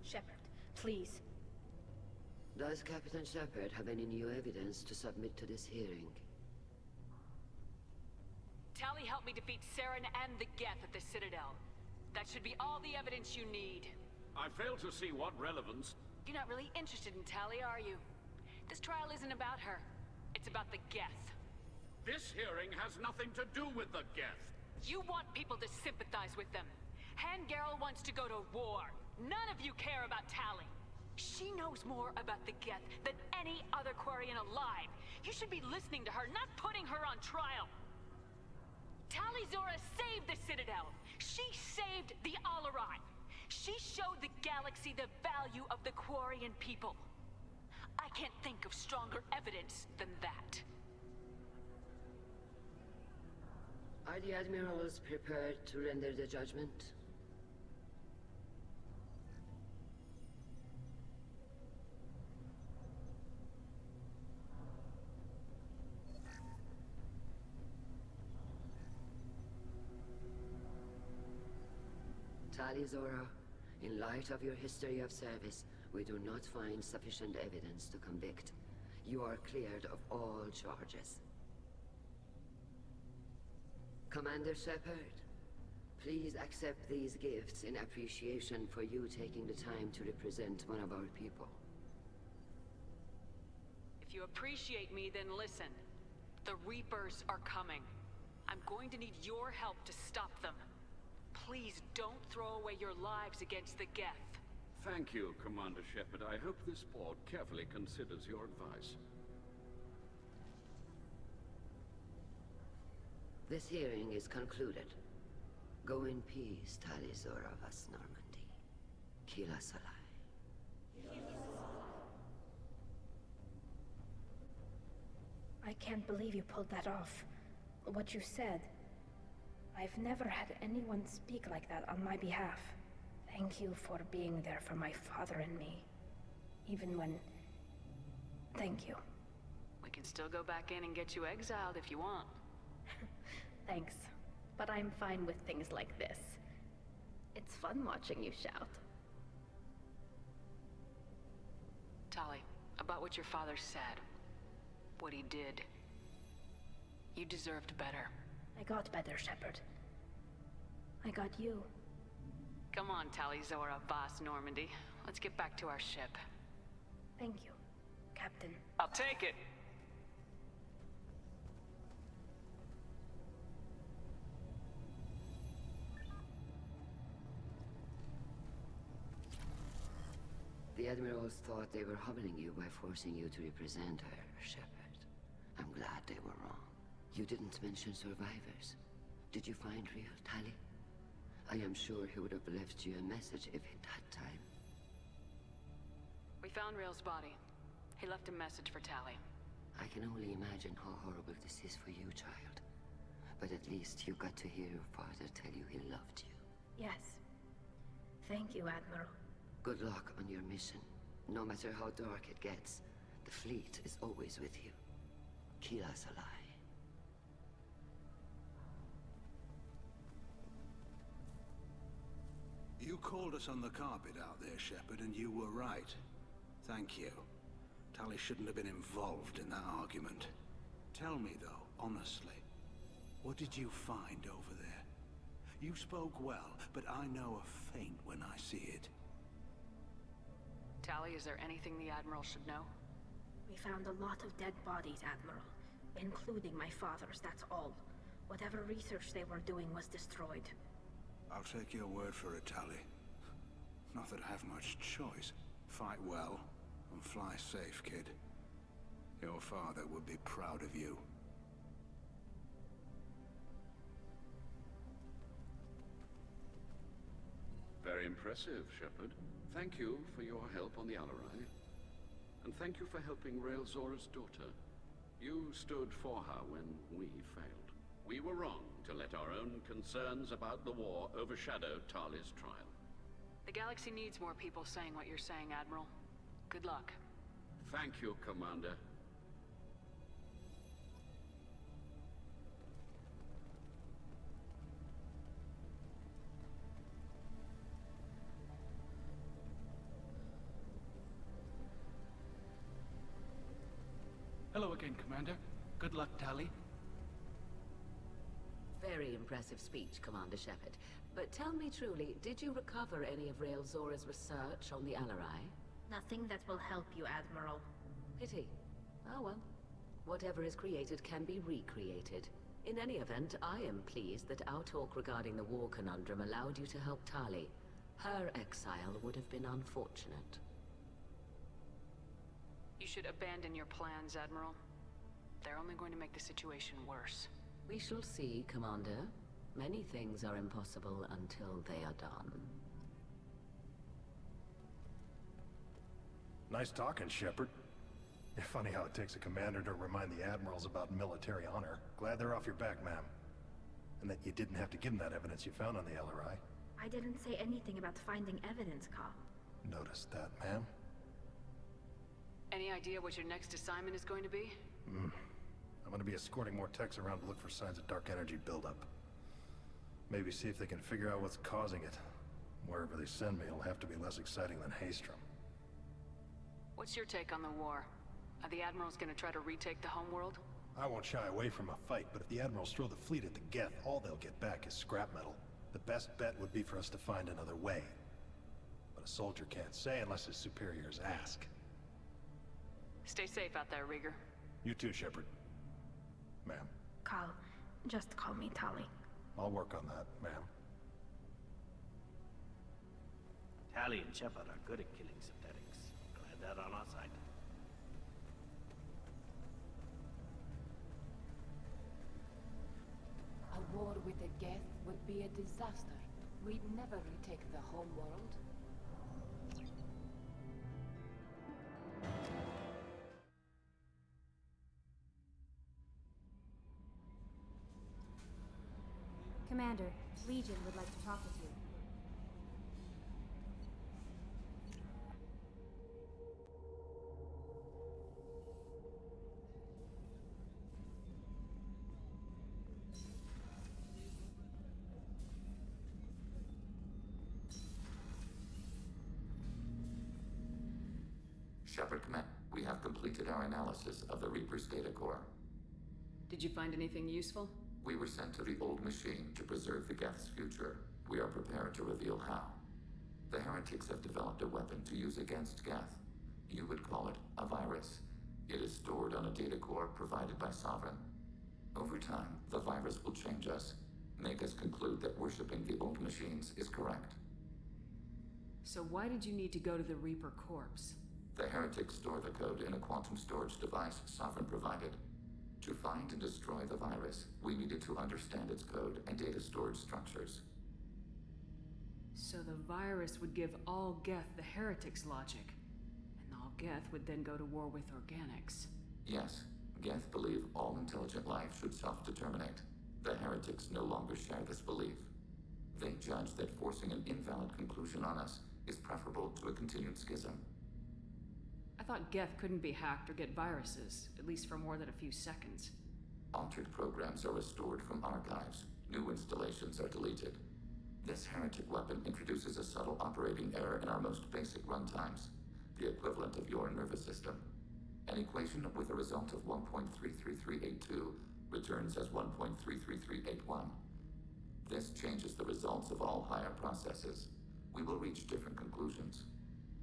Shepard, please. Does Captain Shepard have any new evidence to submit to this hearing? Tali helped me defeat Saren and the Geth at the Citadel. That should be all the evidence you need. I fail to see what relevance... You're not really interested in Tali, are you? This trial isn't about her. It's about the Geth. This hearing has nothing to do with the Geth. You want people to sympathize with them. Hangarel wants to go to war. None of you care about Tali. She knows more about the Geth than any other Quarian alive. You should be listening to her, not putting her on trial. Tali Zora saved the Citadel. She saved the Alarai. She showed the galaxy the value of the Quarian people. I can't think of stronger evidence than that. Are the Admirals prepared to render the judgment? Tali Zora, in light of your history of service, we do not find sufficient evidence to convict. You are cleared of all charges. Commander Shepard, please accept these gifts in appreciation for you taking the time to represent one of our people. If you appreciate me, then listen. The Reapers are coming. I'm going to need your help to stop them. Please don't throw away your lives against the Geth. Thank you, Commander Shepard. I hope this board carefully considers your advice. This hearing is concluded. Go in peace, Tali Zora Vas Normandy. Kila Salai. I can't believe you pulled that off. What you said. I've never had anyone speak like that on my behalf. Thank you for being there for my father and me. Even when... Thank you. We can still go back in and get you exiled if you want. Thanks. But I'm fine with things like this. It's fun watching you shout. Tali, about what your father said. What he did. You deserved better. I got better, Shepard. I got you. Come on, Tali Zora Vas Normandy. Let's get back to our ship. Thank you, Captain. I'll take it. The Admirals thought they were humbling you by forcing you to represent her, Shepard. I'm glad they were wrong. You didn't mention survivors. Did you find real Tali? I am sure he would have left you a message if he'd had time. We found Rael's body. He left a message for Tali. I can only imagine how horrible this is for you, child. But at least you got to hear your father tell you he loved you. Yes. Thank you, Admiral. Good luck on your mission. No matter how dark it gets, the fleet is always with you. Kila Salai. You called us on the carpet out there, Shepard, and you were right. Thank you. Tali shouldn't have been involved in that argument. Tell me, though, honestly, what did you find over there? You spoke well, but I know a feint when I see it. Tali, is there anything the Admiral should know? We found a lot of dead bodies, Admiral. Including my father's, that's all. Whatever research they were doing was destroyed. I'll take your word for it, Tali. Not that I have much choice. Fight well, and fly safe, kid. Your father would be proud of you. impressive, Shepard. Thank you for your help on the Alarai. And thank you for helping Rael Zora's daughter. You stood for her when we failed. We were wrong to let our own concerns about the war overshadow Tali's trial. The galaxy needs more people saying what you're saying, Admiral. Good luck. Thank you, Commander. Hello again, Commander. Good luck, Tali. Very impressive speech, Commander Shepard. But tell me truly, did you recover any of Rael Zora's research on the Alarai? Nothing that will help you, Admiral. Pity. Oh well. Whatever is created can be recreated. In any event, I am pleased that our talk regarding the war conundrum allowed you to help Tali. Her exile would have been unfortunate. You should abandon your plans, Admiral. They're only going to make the situation worse. We shall see, Commander. Many things are impossible until they are done. Nice talking, Shepard. Funny how it takes a commander to remind the admirals about military honor. Glad they're off your back, ma'am. And that you didn't have to give them that evidence you found on the LRI. I didn't say anything about finding evidence, Cal. Noticed that, ma'am. Any idea what your next assignment is going to be? I'm gonna be escorting more techs around to look for signs of dark energy buildup. Maybe see if they can figure out what's causing it. Wherever they send me, it'll have to be less exciting than Haystrom. What's your take on the war? Are the Admirals gonna try to retake the homeworld? I won't shy away from a fight, but if the admirals throw the fleet at the Geth, all they'll get back is scrap metal. The best bet would be for us to find another way. But a soldier can't say unless his superiors ask. Stay safe out there, Rieger. You too, Shepard. Ma'am. Cal, just call me Tali. I'll work on that, ma'am. Tali and Shepard are good at killing synthetics. Glad they're on our side. A war with the Geth would be a disaster. We'd never retake the homeworld. Commander, Legion would like to talk with you. Shepard, Command, we have completed our analysis of the Reaper's data core. Did you find anything useful? We were sent to the old machine to preserve the Geth's future. We are prepared to reveal how. The Heretics have developed a weapon to use against Geth. You would call it a virus. It is stored on a data core provided by Sovereign. Over time, the virus will change us, make us conclude that worshipping the old machines is correct. So why did you need to go to the Reaper corpse? The Heretics store the code in a quantum storage device Sovereign provided. To find and destroy the virus, we needed to understand its code and data storage structures. So the virus would give all Geth the Heretics' logic, and all Geth would then go to war with Organics. Yes, Geth believe all intelligent life should self-determinate. The Heretics no longer share this belief. They judge that forcing an invalid conclusion on us is preferable to a continued schism. I thought Geth couldn't be hacked or get viruses, at least for more than a few seconds. Altered programs are restored from archives. New installations are deleted. This heretic weapon introduces a subtle operating error in our most basic runtimes, the equivalent of your nervous system. An equation with a result of 1.33382 returns as 1.33381. This changes the results of all higher processes. We will reach different conclusions.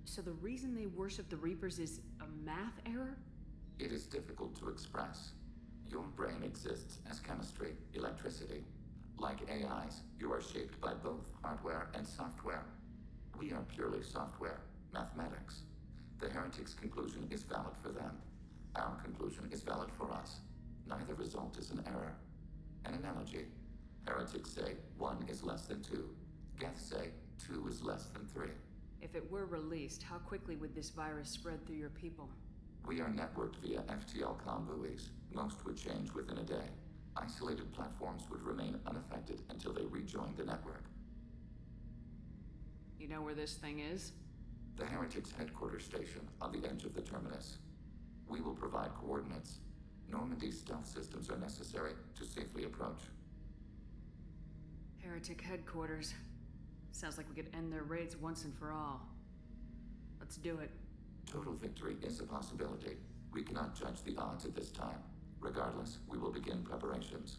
So the reason they worship the Reapers is a math error? It is difficult to express. Your brain exists as chemistry, electricity. Like AIs, you are shaped by both hardware and software. We are purely software, mathematics. The Heretics' conclusion is valid for them. Our conclusion is valid for us. Neither result is an error. An analogy. Heretics say 1 is less than 2. Geth say 2 is less than 3. If it were released, how quickly would this virus spread through your people? We are networked via FTL comm buoys. Most would change within a day. Isolated platforms would remain unaffected until they rejoined the network. You know where this thing is? The Heretics headquarters station on the edge of the terminus. We will provide coordinates. Normandy's stealth systems are necessary to safely approach. Heretic headquarters. Sounds like we could end their raids once and for all. Let's do it. Total victory is a possibility. We cannot judge the odds at this time. Regardless, we will begin preparations.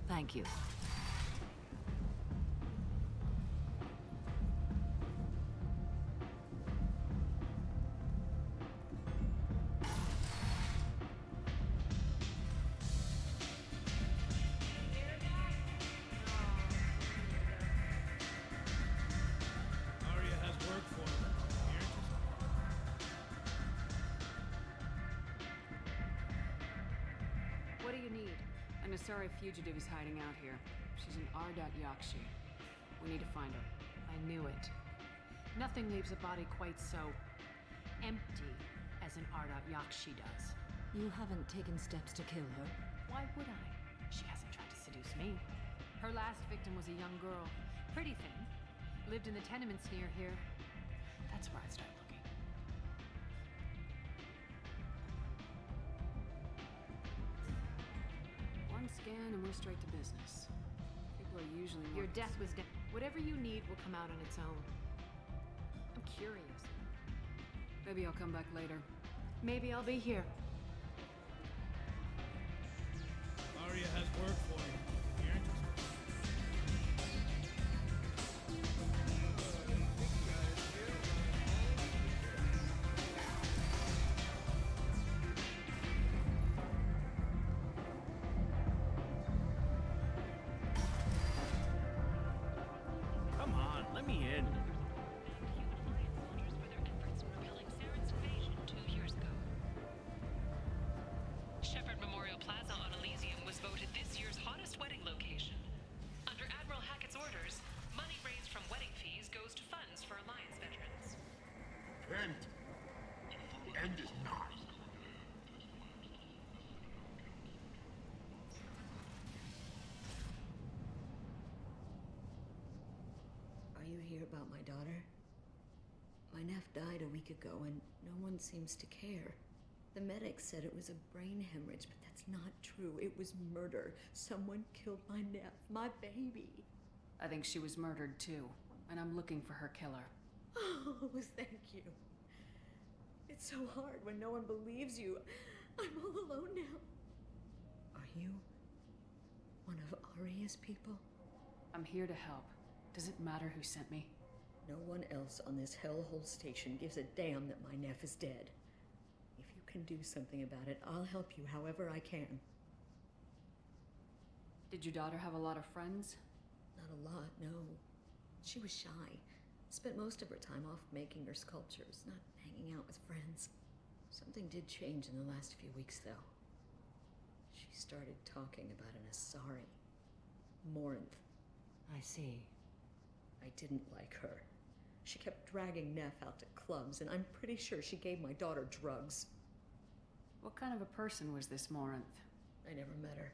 Thank you. Arya has work for her. What do you need? An Asari fugitive is hiding out here. She's an Ardat Yakshi. We need to find her. I knew it. Nothing leaves a body quite so empty as an Ardat Yakshi does. You haven't taken steps to kill her? Why would I? She hasn't tried to seduce me. Her last victim was a young girl. Pretty thin. Lived in the tenements near here. That's where I'd start looking. One scan and we're straight to business. People are usually more... Your death was dead. Whatever you need will come out on its own. I'm curious. Maybe I'll come back later. Maybe I'll be here. Arya has work for you. Come on, let me in. Shepard Memorial Plaza on Elysium was voted this year's hottest wedding location. Under Admiral Hackett's orders, money raised from wedding fees goes to funds for Alliance veterans. Kent! hear about my daughter? My nephew died a week ago and no one seems to care. The medics said it was a brain hemorrhage, but that's not true. It was murder. Someone killed my nephew, my baby. I think she was murdered too, and I'm looking for her killer. Oh, thank you. It's so hard when no one believes you. I'm all alone now. Are you one of Aria's people? I'm here to help. Does it matter who sent me? No one else on this hellhole station gives a damn that my nephew is dead. If you can do something about it, I'll help you however I can. Did your daughter have a lot of friends? Not a lot, no. She was shy. Spent most of her time off making her sculptures, not hanging out with friends. Something did change in the last few weeks, though. She started talking about an Asari. Morinth. I see. I didn't like her. She kept dragging Neff out to clubs, and I'm pretty sure she gave my daughter drugs. What kind of a person was this Morinth? I never met her.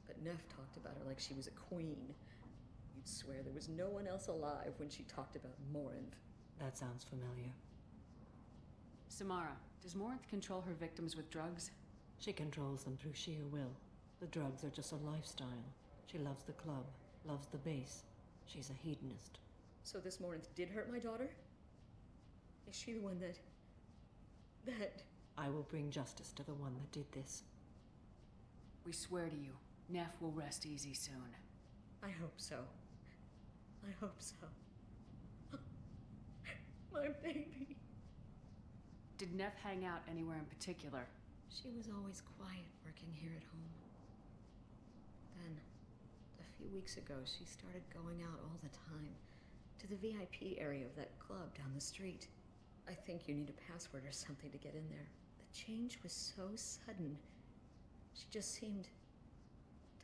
But Neff talked about her like she was a queen. You'd swear there was no one else alive when she talked about Morinth. That sounds familiar. Samara, does Morinth control her victims with drugs? She controls them through sheer will. The drugs are just a lifestyle. She loves the club, loves the base. She's a hedonist. So this Morinth did hurt my daughter? Is she the one that... I will bring justice to the one that did this. We swear to you, Neff will rest easy soon. I hope so. I hope so. My baby. Did Neff hang out anywhere in particular? She was always quiet working here at home. Then, a few weeks ago, she started going out all the time. To the VIP area of that club down the street. I think you need a password or something to get in there. The change was so sudden. She just seemed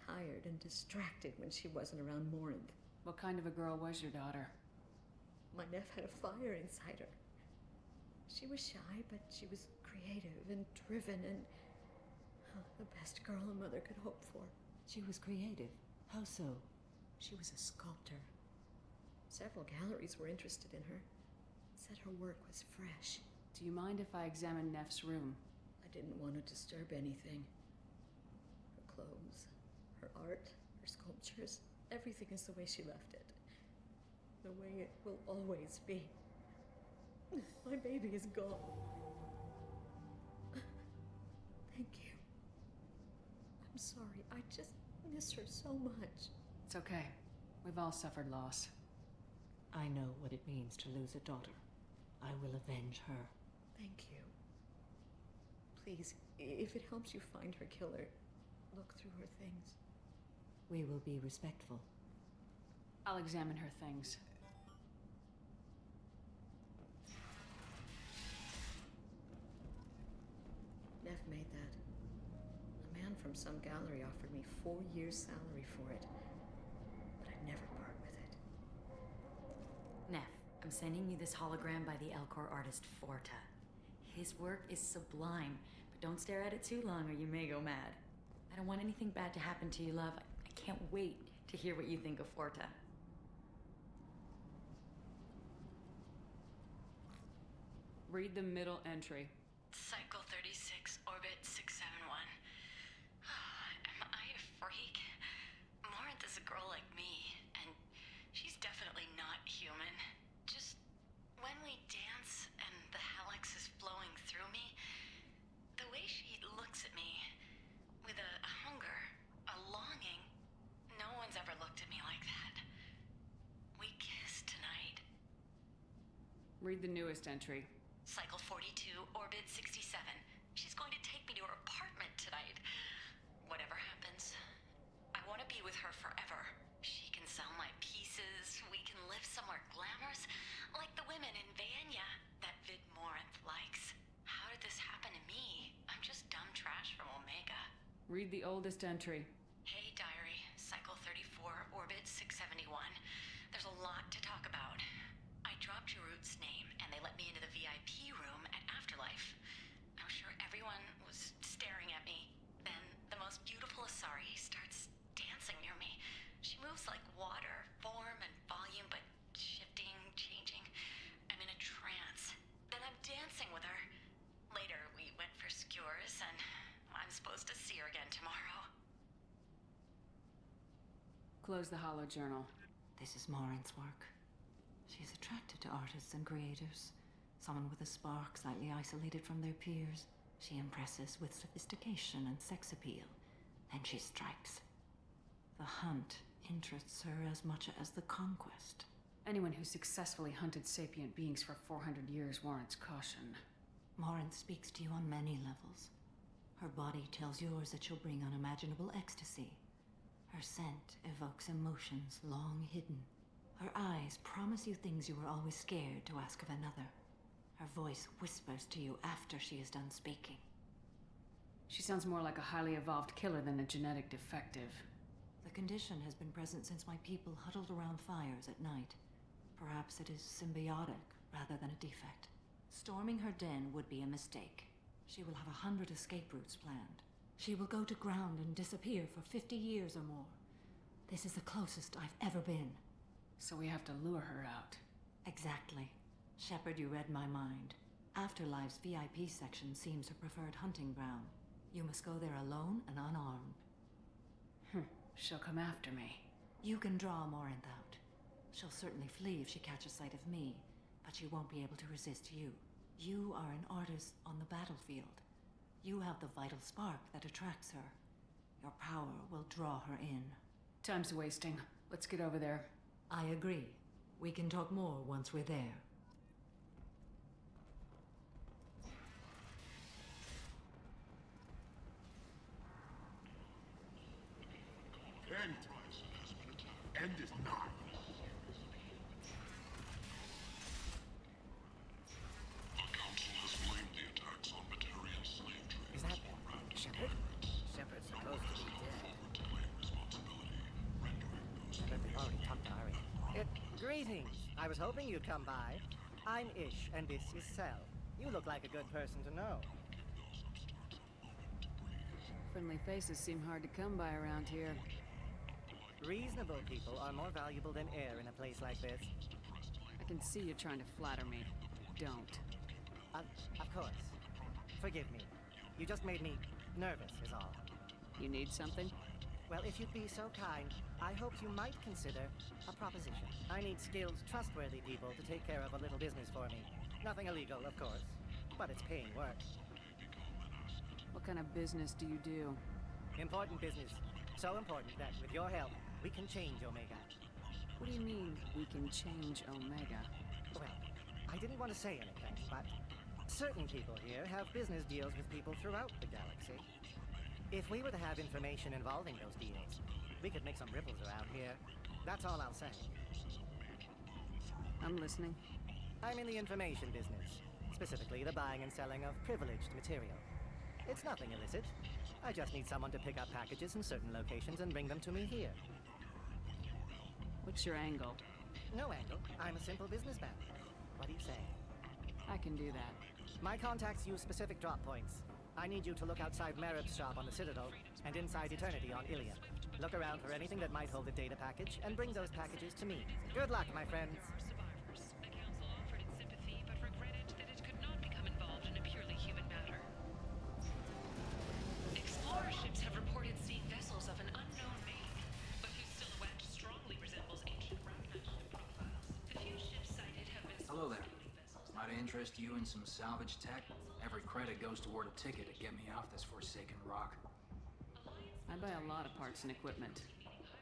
tired and distracted when she wasn't around Morinth. What kind of a girl was your daughter? My nephew had a fire inside her. She was shy, but she was creative and driven and the best girl a mother could hope for. She was creative. How so? She was a sculptor. Several galleries were interested in her. Said her work was fresh. Do you mind if I examine Neff's room? I didn't want to disturb anything. Her clothes, her art, her sculptures, everything is the way she left it. The way it will always be. My baby is gone. Thank you. I'm sorry. I just miss her so much. It's okay. We've all suffered loss. I know what it means to lose a daughter. I will avenge her. Thank you. Please, if it helps you find her killer, look through her things. We will be respectful. I'll examine her things. Neff made that. A man from some gallery offered me 4 years' salary for it. But I'd never part with it. Neff, I'm sending you this hologram by the Elcor artist Forta. His work is sublime, but don't stare at it too long or you may go mad. I don't want anything bad to happen to you, love. I can't wait to hear what you think of Forta. Read the middle entry. Cycle 36, orbit 671. Am I a freak? Morinth is a girl like me, and she's definitely not human. Just when we dance and the Hallex is flowing through me, the way she looks at me with a hunger, a longing, no one's ever looked at me like that. We kissed tonight. Read the newest entry. Cycle 42, orbit 67. She's going to take me to her apartment tonight. Whatever happens, I want to be with her forever. She can sell my pieces. We can live somewhere glamorous, like the women in Vanya that Vid Morinth likes. How did this happen to me? I'm just dumb trash from Omega. Read the oldest entry. Hey, diary. Cycle 34, orbit 671. There's a lot to talk about. I dropped Jarut's name, and they let me into the VIP room at Afterlife. I'm sure everyone was staring at me. Then the most beautiful Asari starts dancing near me. She moves like water, form and volume, but shifting close the Hollow Journal? This is Morin's work. She's attracted to artists and creators. Someone with a spark, slightly isolated from their peers. She impresses with sophistication and sex appeal. Then she strikes. The hunt interests her as much as the conquest. Anyone who successfully hunted sapient beings for 400 years warrants caution. Morin speaks to you on many levels. Her body tells yours that she'll bring unimaginable ecstasy. Her scent evokes emotions long hidden. Her eyes promise you things you were always scared to ask of another. Her voice whispers to you after she is done speaking. She sounds more like a highly evolved killer than a genetic defective. The condition has been present since my people huddled around fires at night. Perhaps it is symbiotic rather than a defect. Storming her den would be a mistake. She will have 100 escape routes planned. She will go to ground and disappear for 50 years or more. This is the closest I've ever been. So we have to lure her out. Exactly. Shepard, you read my mind. Afterlife's VIP section seems her preferred hunting ground. You must go there alone and unarmed. She'll come after me. You can draw Morinth out. She'll certainly flee if she catches sight of me, but she won't be able to resist you. You are an artist on the battlefield. You have the vital spark that attracts her. Your power will draw her in. Time's wasting. Let's get over there. I agree. We can talk more once we're there. End is nigh. The Council has blamed the attacks on Batarian slave trade. Is that Shepard? Shepard's supposed to be dead. I bet they've already talked to Ari. Greetings. I was hoping you'd come by. I'm Ish, and this is Cell. You look like a good person to know. Friendly faces seem hard to come by around here. Reasonable people are more valuable than air in a place like this. I can see you trying to flatter me. Don't. Of course. Forgive me. You just made me nervous, is all. You need something? Well, if you'd be so kind, I hoped you might consider a proposition. I need skilled, trustworthy people to take care of a little business for me. Nothing illegal, of course, but it's paying work. What kind of business do you do? Important business. So important that, with your help, we can change Omega. What do you mean, we can change Omega? Well, I didn't want to say anything, but certain people here have business deals with people throughout the galaxy. If we were to have information involving those deals, we could make some ripples around here. That's all I'll say. I'm listening. I'm in the information business, specifically the buying and selling of privileged material. It's nothing illicit. I just need someone to pick up packages in certain locations and bring them to me here. What's your angle? No angle. I'm a simple businessman. What do you say? I can do that. My contacts use specific drop points. I need you to look outside Merib's shop on the Citadel and inside Eternity on Ilium. Look around for anything that might hold a data package and bring those packages to me. Good luck, my friends. Explorerships have reported seeing vessels of an unknown make, but whose silhouette strongly resembles ancient Ravnash profiles. The few ships sighted have been... Hello there. Might I interest you in some salvage tech? Every credit goes toward a ticket to get me off this forsaken rock. I buy a lot of parts and equipment.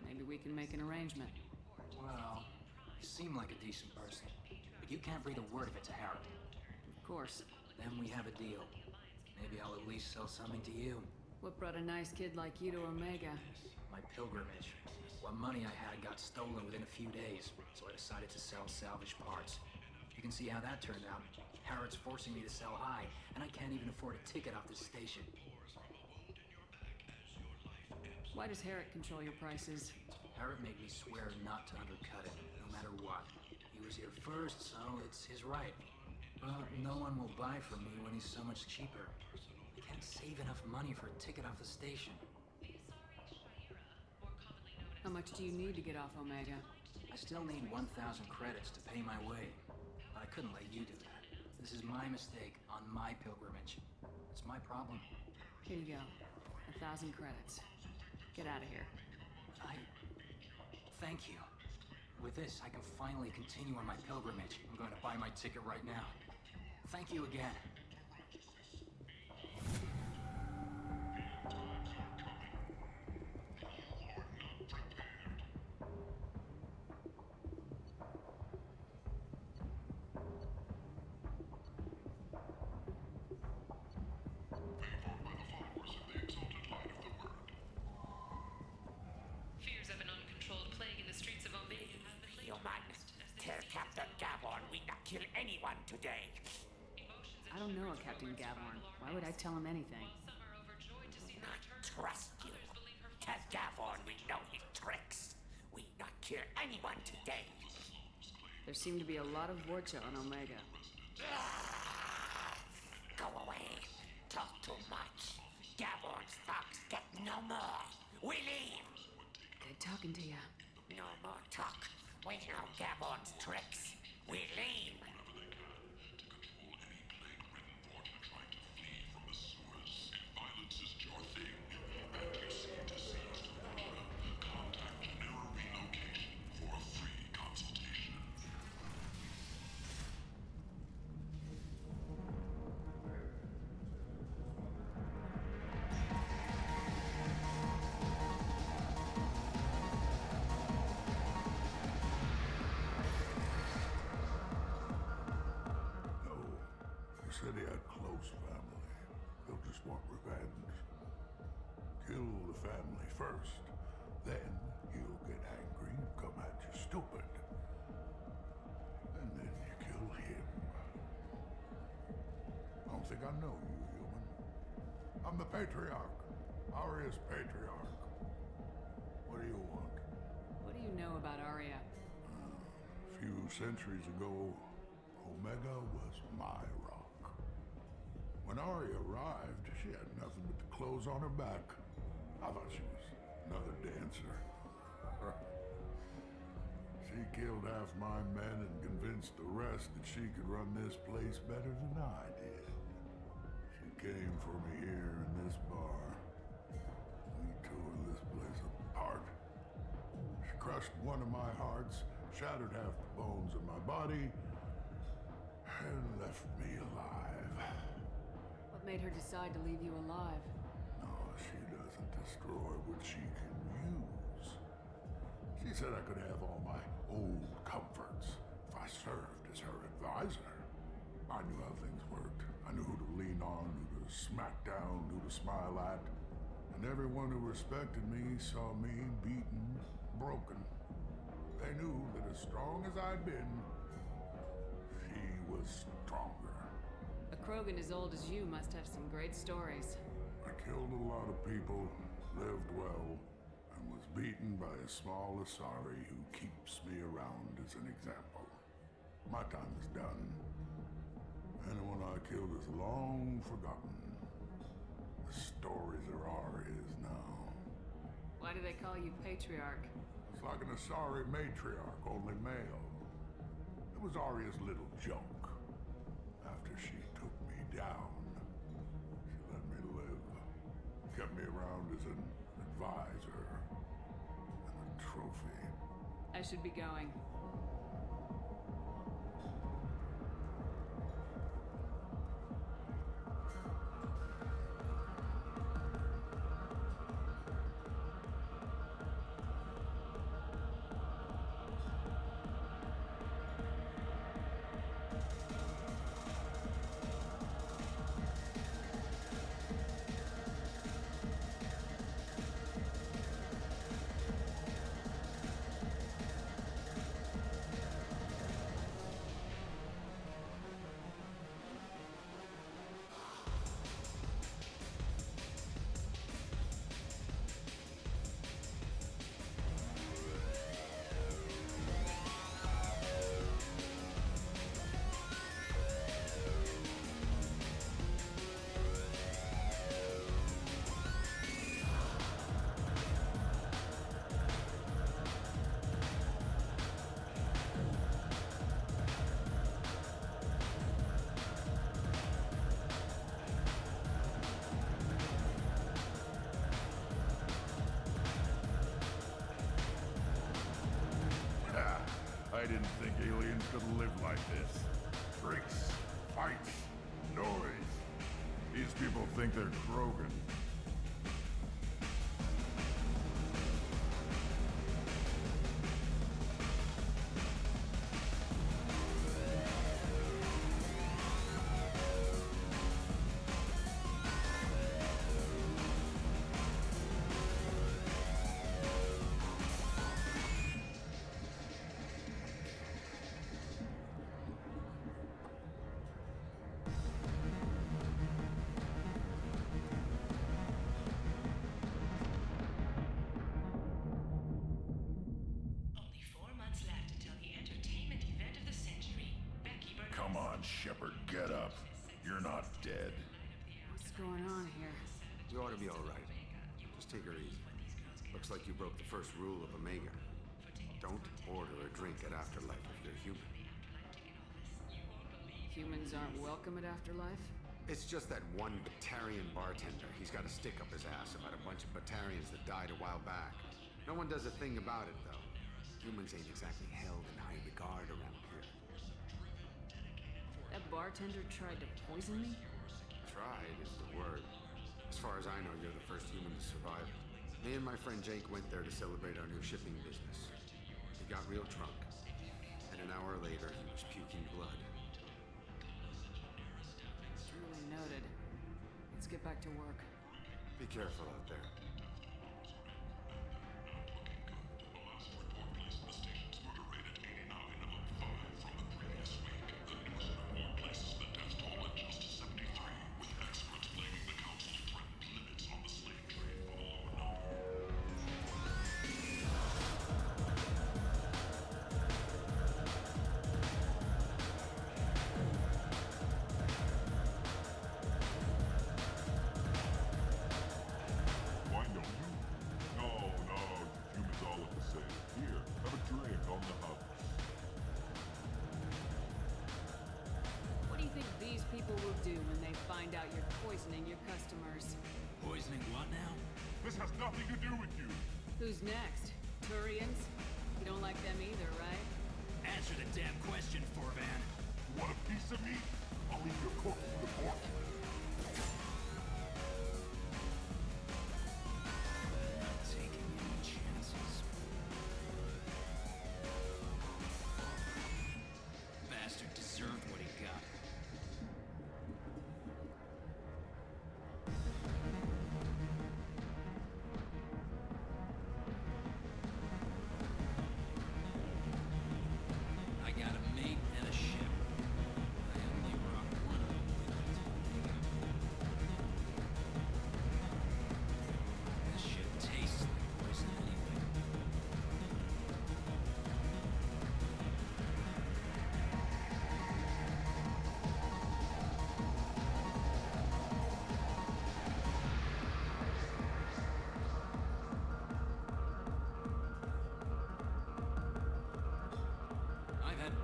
Maybe we can make an arrangement. Well, you seem like a decent person, but you can't breathe a word of it to Harrod. Of course. Then we have a deal. Maybe I'll at least sell something to you. What brought a nice kid like you to Omega? My pilgrimage. What money I had got stolen within a few days, so I decided to sell salvaged parts. You can see how that turned out. Harrod's forcing me to sell high, and I can't even afford a ticket off this station. Why does Harrod control your prices? Harrod made me swear not to undercut it, no matter what. He was here first, so it's his right. But no one will buy from me when he's so much cheaper. I can't save enough money for a ticket off the station. How much do you need to get off Omega? I still need 1,000 credits to pay my way. But I couldn't let you do that. This is my mistake on my pilgrimage. It's my problem. Here you go. 1,000 credits. Get out of here. Thank you. With this, I can finally continue on my pilgrimage. I'm going to buy my ticket right now. Thank you again. Fears of an uncontrolled plague in the streets of Omega have been Human, tell Captain Gavorn we not kill anyone today. I don't know a Captain Gavorn. Why would I tell him anything? Not trust you. Tell Gavorn we know his tricks. We not kill anyone today. There seem to be a lot of Vorcha on Omega. Go away. Talk too much. Gavorn's thugs get no more. We leave. Good talking to you. No more talk. We know Gavorn's tricks. We leave. Said he had close family. They'll just want revenge. Kill the family first, then he'll get angry and come at you stupid. And then you kill him. I don't think I know you, human. I'm the Patriarch. Aria's Patriarch. What do you want? What do you know about Aria? A few centuries ago, Omega was my rock. When Aria arrived, she had nothing but the clothes on her back. I thought she was another dancer. She killed half my men and convinced the rest that she could run this place better than I did. She came for me here in this bar. We tore this place apart. She crushed one of my hearts, shattered half the bones in my body, and left me alive. What made her decide to leave you alive? No, she doesn't destroy what she can use. She said I could have all my old comforts if I served as her advisor. I knew how things worked. I knew who to lean on, who to smack down, who to smile at. And everyone who respected me saw me beaten, broken. They knew that as strong as I'd been, she was stronger. A Krogan as old as you must have some great stories. I killed a lot of people, lived well, and was beaten by a small Asari who keeps me around as an example. My time is done. Anyone I killed is long forgotten. The stories are Aria's now. Why do they call you Patriarch? It's like an Asari matriarch, only male. It was Aria's little joke. After she took me down, she let me live. Kept me around as an advisor and a trophy. I should be going. didn't think aliens could live like this. Drinks, fights, noise. These people think they're Krogan. Come on, Shepard, get up. You're not dead. What's going on here? You ought to be all right. Just take her easy. Looks like you broke the first rule of Omega. Don't order a drink at Afterlife if you're human. Humans aren't welcome at Afterlife? It's just that one Batarian bartender. He's got a stick up his ass about a bunch of Batarians that died a while back. No one does a thing about it, though. Humans ain't exactly held in high regard around here. That bartender tried to poison me? Tried is the word. As far as I know, you're the first human to survive. Me and my friend Jake went there to celebrate our new shipping business. He got real drunk. And an hour later, he was puking blood. Truly noted. Let's get back to work. Be careful out there. People will do when they find out you're poisoning your customers. Poisoning what now? This has nothing to do with you. Who's next? Turians? You don't like them either, right? Answer the damn question, Forvan. You want a piece of me? I'll leave your corpse to the porch. Not taking any chances. Bastard deserved what he got.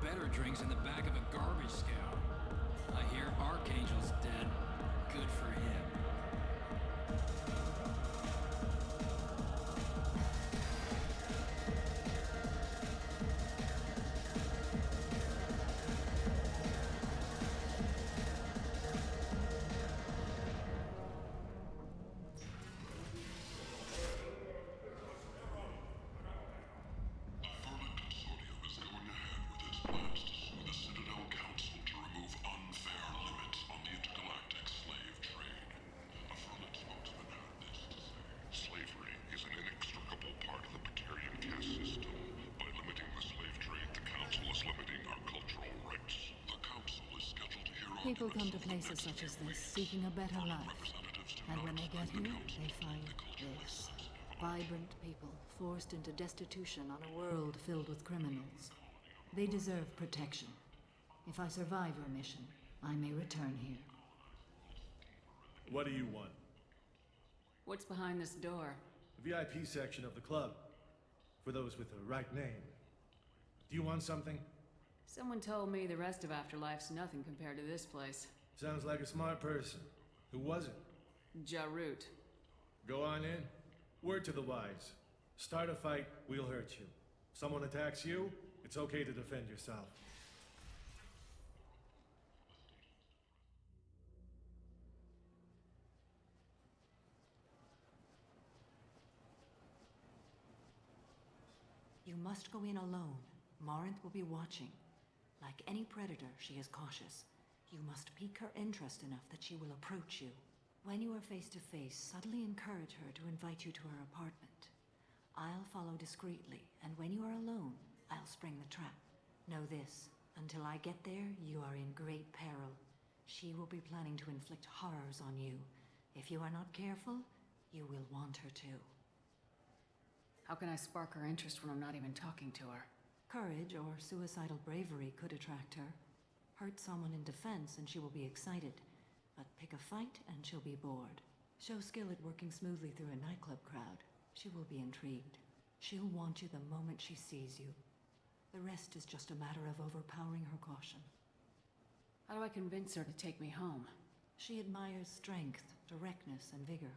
Better drinks in the back of a garbage scow. I hear Archangel's dead. Good for him. People come to places such as this seeking a better life. And when they get here, they find this. Vibrant people forced into destitution on a world filled with criminals. They deserve protection. If I survive your mission, I may return here. What do you want? What's behind this door? The VIP section of the club. For those with the right name. Do you want something? Someone told me the rest of Afterlife's nothing compared to this place. Sounds like a smart person. Who was it? Jarut. Go on in. Word to the wise. Start a fight, we'll hurt you. Someone attacks you, it's It's okay to defend yourself. You must go in alone. Morinth will be watching. Like any predator, she is cautious. You must pique her interest enough that she will approach you. When you are face to face, subtly encourage her to invite you to her apartment. I'll follow discreetly, and when you are alone, I'll spring the trap. Know this, until I get there, you are in great peril. She will be planning to inflict horrors on you. If you are not careful, you will want her to. How can I spark her interest when I'm not even talking to her? Courage or suicidal bravery could attract her. Hurt someone in defense and she will be excited. But pick a fight and she'll be bored. Show skill at working smoothly through a nightclub crowd. She will be intrigued. She'll want you the moment she sees you. The rest is just a matter of overpowering her caution. How do I convince her to take me home? She admires strength, directness, and vigor.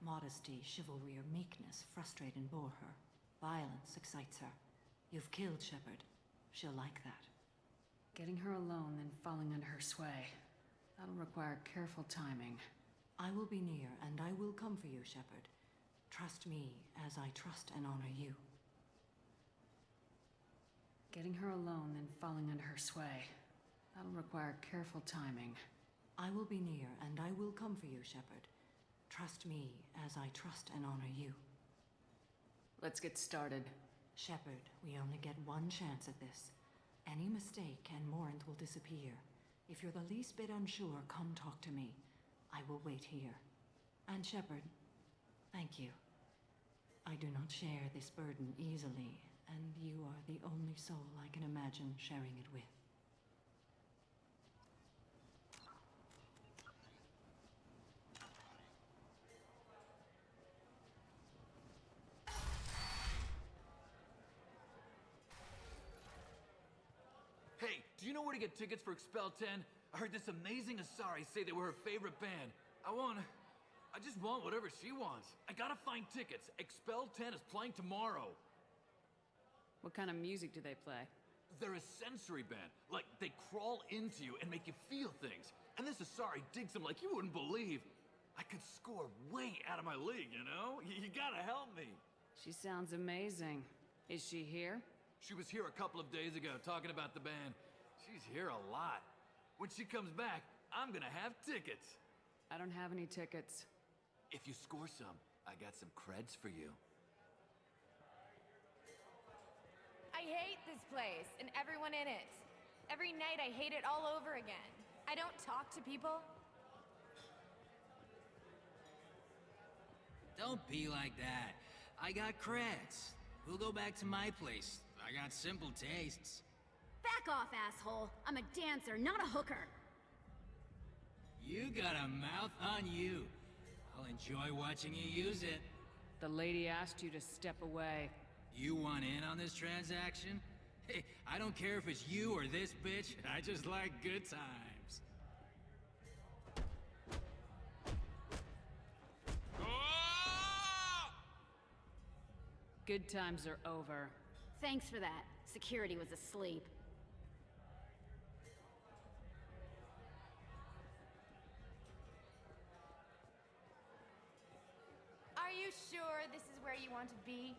Modesty, chivalry, or meekness frustrate and bore her. Violence excites her. You've killed Shepard. She'll like that. Getting her alone, then falling under her sway. That'll require careful timing. I will be near, and I will come for you, Shepard. Trust me, as I trust and honor you. Getting her alone, then falling under her sway. That'll require careful timing. I will be near, and I will come for you, Shepard. Trust me, as I trust and honor you. Let's get started. Shepard, we only get one chance at this. Any mistake and Morinth will disappear. If you're the least bit unsure, come talk to me. I will wait here. And Shepard, thank you. I do not share this burden easily, and you are the only soul I can imagine sharing it with. Hey, do you know where to get tickets for Expel 10? I heard this amazing Asari say they were her favorite band. I just want whatever she wants. I gotta find tickets. Expel 10 is playing tomorrow. What kind of music do they play? They're a sensory band. Like, they crawl into you and make you feel things. And this Asari digs them like you wouldn't believe. I could score way out of my league, you know? You gotta help me. She sounds amazing. Is she here? She was here a couple of days ago talking about the band. She's here a lot. When she comes back, I'm gonna have tickets. I don't have any tickets. If you score some, I got some creds for you. I hate this place and everyone in it. Every night I hate it all over again. I don't talk to people. Don't be like that. I got creds. We'll go back to my place. I got simple tastes. Back off, asshole. I'm a dancer, not a hooker. You got a mouth on you. I'll enjoy watching you use it. The lady asked you to step away. You want in on this transaction? Hey, I don't care if it's you or this bitch. I just like good times. Good times are over. Thanks for that. Security was asleep. Are you sure this is where you want to be?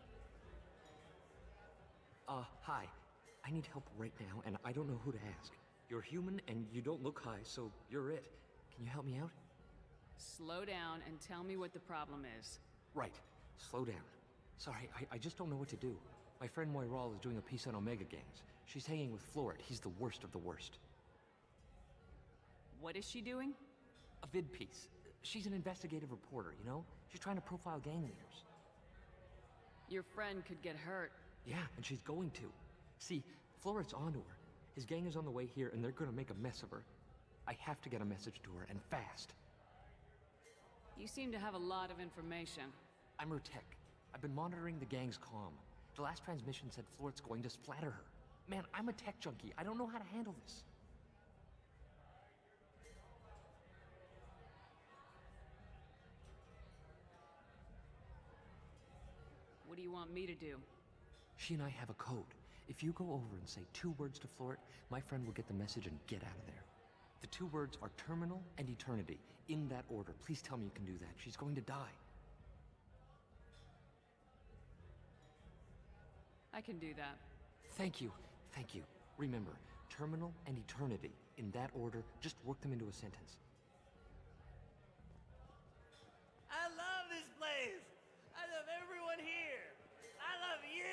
Hi. I need help right now, and I don't know who to ask. You're human, and you don't look high, so you're it. Can you help me out? Slow down and tell me what the problem is. Right. Slow down. Sorry, I just don't know what to do. My friend Moiral is doing a piece on Omega gangs. She's hanging with Florid. He's the worst of the worst. What is she doing? A vid piece. She's an investigative reporter, you know? She's trying to profile gang leaders. Your friend could get hurt. Yeah, and she's going to. See, Florid's onto her. His gang is on the way here, and they're gonna make a mess of her. I have to get a message to her, and fast. You seem to have a lot of information. I'm Rutek. I've been monitoring the gang's comm. The last transmission said Florid's going to splatter her. Man, I'm a tech junkie. I don't know how to handle this. What do you want me to do? She and I have a code. If you go over and say 2 words to Floret, my friend will get the message and get out of there. The 2 words are terminal and eternity, in that order. Please tell me you can do that. She's going to die. I can do that. Thank you. Thank you. Remember, terminal and eternity, in that order. Just work them into a sentence. I love this place! I love everyone here! I love you!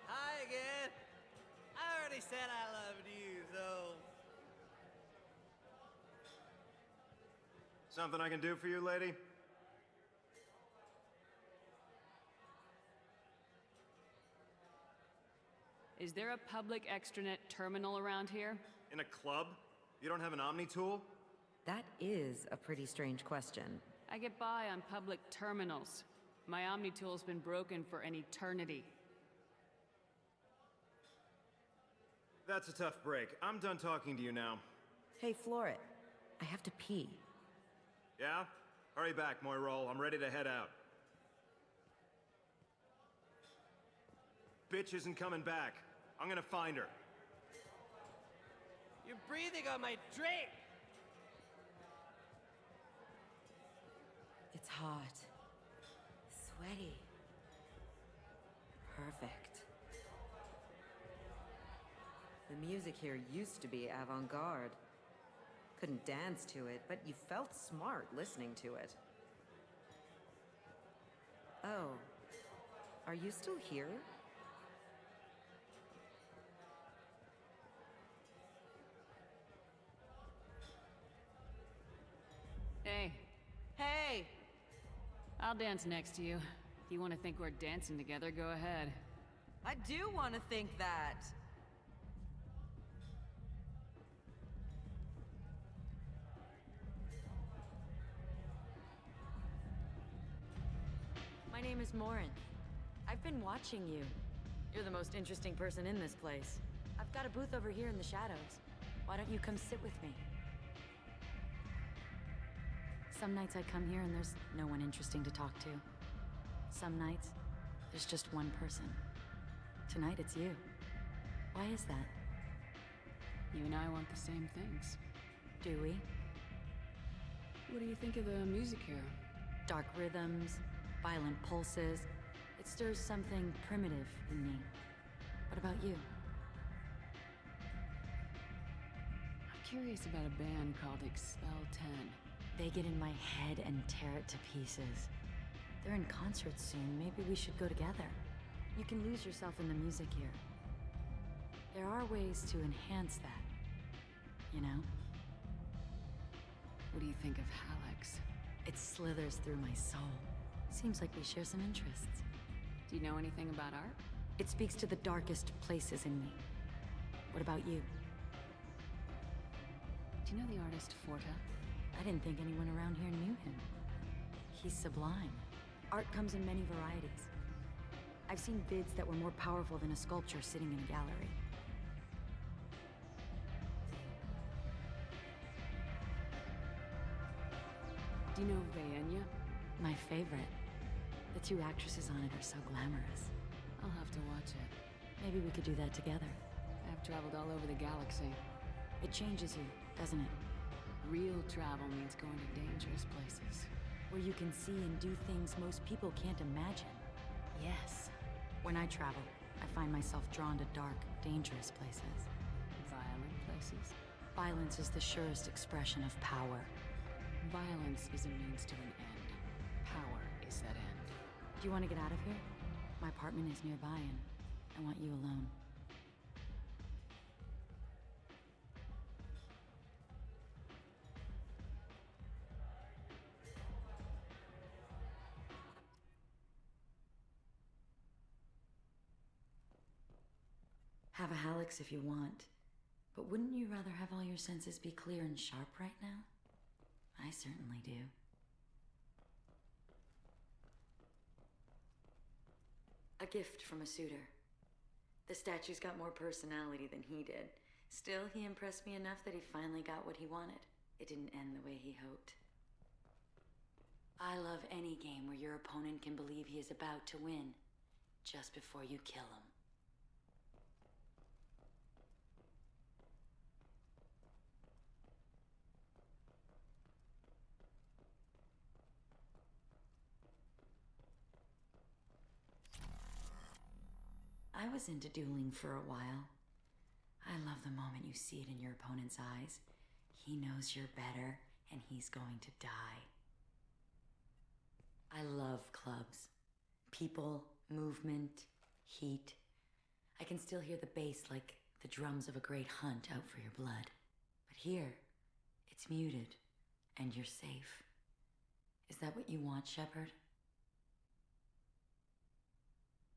Hi again. I already said I loved you, so... Something I can do for you, lady? Is there a public extranet terminal around here? In a club? You don't have an Omni tool? That is a pretty strange question. I get by on public terminals. My Omni tool's been broken for an eternity. That's a tough break. I'm done talking to you now. Hey, Floret. I have to pee. Yeah? Hurry back, Moirol. I'm ready to head out. Bitch isn't coming back. I'm gonna find her. You're breathing on my drink! It's hot. Sweaty. Perfect. The music here used to be avant-garde. Couldn't dance to it, but you felt smart listening to it. Oh. Are you still here? Hey. Hey! I'll dance next to you. If you want to think we're dancing together, go ahead. I do want to think that. My name is Morin. I've been watching you. You're the most interesting person in this place. I've got a booth over here in the shadows. Why don't you come sit with me? Some nights I come here and there's no one interesting to talk to. Some nights, there's just one person. Tonight it's you. Why is that? You and I want the same things. Do we? What do you think of the music here? Dark rhythms, violent pulses. It stirs something primitive in me. What about you? I'm curious about a band called Expel 10. They get in my head and tear it to pieces. They're in concert soon. Maybe we should go together. You can lose yourself in the music here. There are ways to enhance that. You know? What do you think of Hallex? It slithers through my soul. Seems like we share some interests. Do you know anything about art? It speaks to the darkest places in me. What about you? Do you know the artist Forta? I didn't think anyone around here knew him. He's sublime. Art comes in many varieties. I've seen vids that were more powerful than a sculpture sitting in a gallery. Do you know Vaenya? My favorite. The 2 actresses on it are so glamorous. I'll have to watch it. Maybe we could do that together. I've traveled all over the galaxy. It changes you, doesn't it? Real travel means going to dangerous places. Where you can see and do things most people can't imagine. Yes. When I travel, I find myself drawn to dark, dangerous places. Violent places? Violence is the surest expression of power. Violence is a means to an end. Power is that end. Do you want to get out of here? My apartment is nearby and I want you alone. Have a Hallex if you want. But wouldn't you rather have all your senses be clear and sharp right now? I certainly do. A gift from a suitor. The statue's got more personality than he did. Still, he impressed me enough that he finally got what he wanted. It didn't end the way he hoped. I love any game where your opponent can believe he is about to win, just before you kill him. I was into dueling for a while. I love the moment you see it in your opponent's eyes. He knows you're better, and he's going to die. I love clubs. People, movement, heat. I can still hear the bass like the drums of a great hunt out for your blood. But here, it's muted, and you're safe. Is that what you want, Shepard?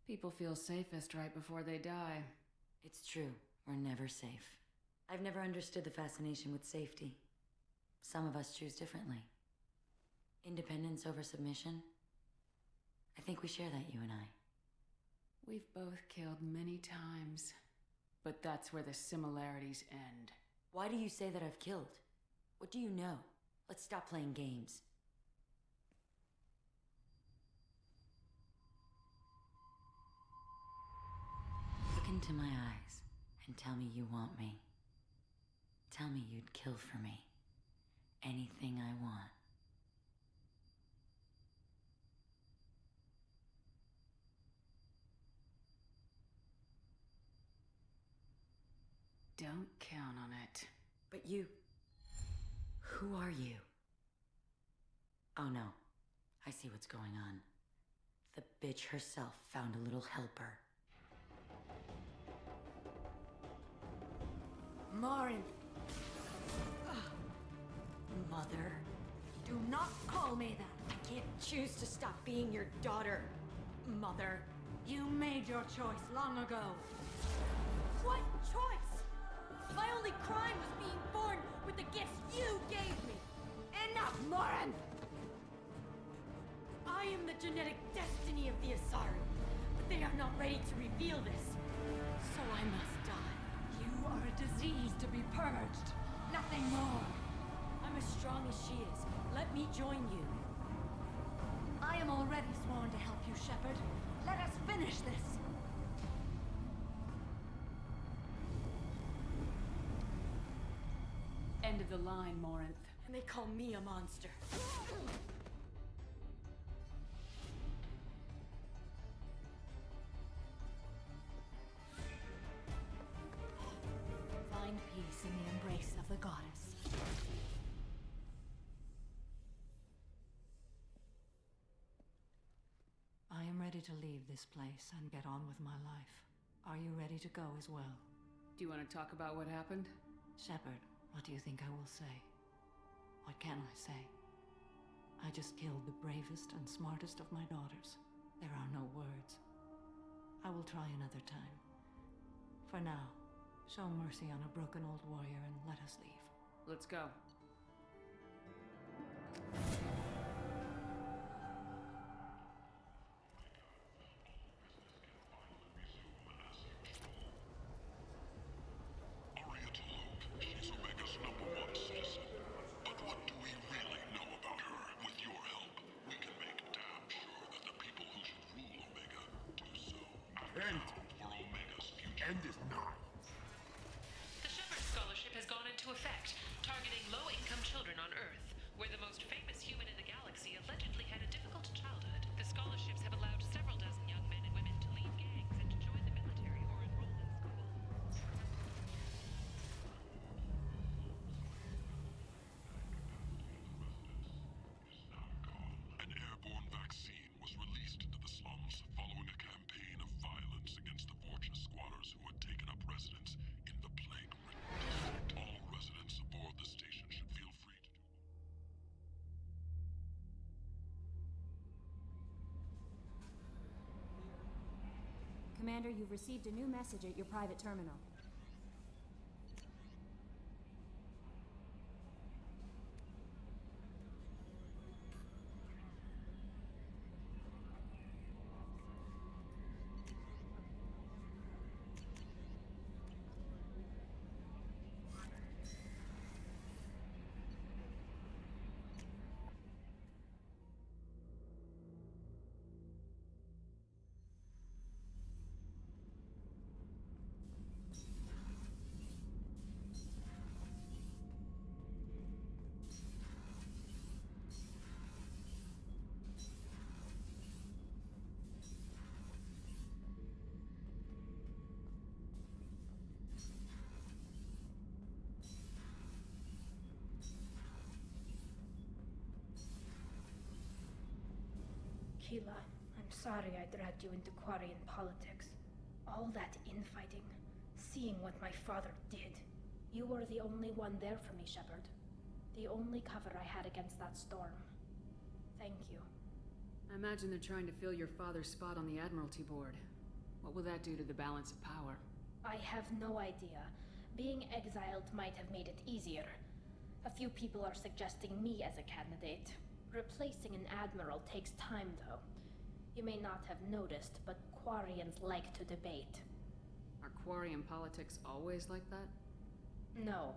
People feel safest right before they die. It's true. We're never safe. I've never understood the fascination with safety. Some of us choose differently. Independence over submission? I think we share that, you and I. We've both killed many times, but that's where the similarities end. Why do you say that I've killed? What do you know? Let's stop playing games. Look into my eyes and tell me you want me. Tell me you'd kill for me. Anything I want. Don't count on it. But you... Who are you? Oh no. I see what's going on. The bitch herself found a little helper. Morin! Mother. Do not call me that. I can't choose to stop being your daughter. Mother, you made your choice long ago. What choice? My only crime was being born with the gifts you gave me. Enough, Morin! I am the genetic destiny of the Asari, but they are not ready to reveal this. So I must die. You are a disease to be purged. Nothing more. I'm as strong as she is. Let me join you. I am already sworn to help you, Shepard. Let us finish this. End of the line, Morinth. And they call me a monster. Find peace in the embrace of the goddess. I am ready to leave this place and get on with my life. Are you ready to go as well? Do you want to talk about what happened? Shepard, what do you think I will say? What can I say? I just killed the bravest and smartest of my daughters. There are no words. I will try another time. For now, show mercy on a broken old warrior and let us leave. Let's go. End is nigh. The Shepard Scholarship has gone into effect, targeting low-income children on Earth, where the most famous human in the galaxy allegedly had a difficult childhood. The scholarships have allowed several dozen young men and women to leave gangs and to join the military or enroll in school. An airborne vaccine was released into the slums following a campaign of violence against the Vorcha squatters who had taken up residence in the plague-ridden district. All residents aboard the station should feel free to do. Commander, you've received a new message at your private terminal. Keela, I'm sorry I dragged you into Quarian politics. All that infighting, seeing what my father did. You were the only one there for me, Shepard. The only cover I had against that storm. Thank you. I imagine they're trying to fill your father's spot on the Admiralty Board. What will that do to the balance of power? I have no idea. Being exiled might have made it easier. A few people are suggesting me as a candidate. Replacing an admiral takes time, though. You may not have noticed, but Quarians like to debate. Are Quarian politics always like that? No.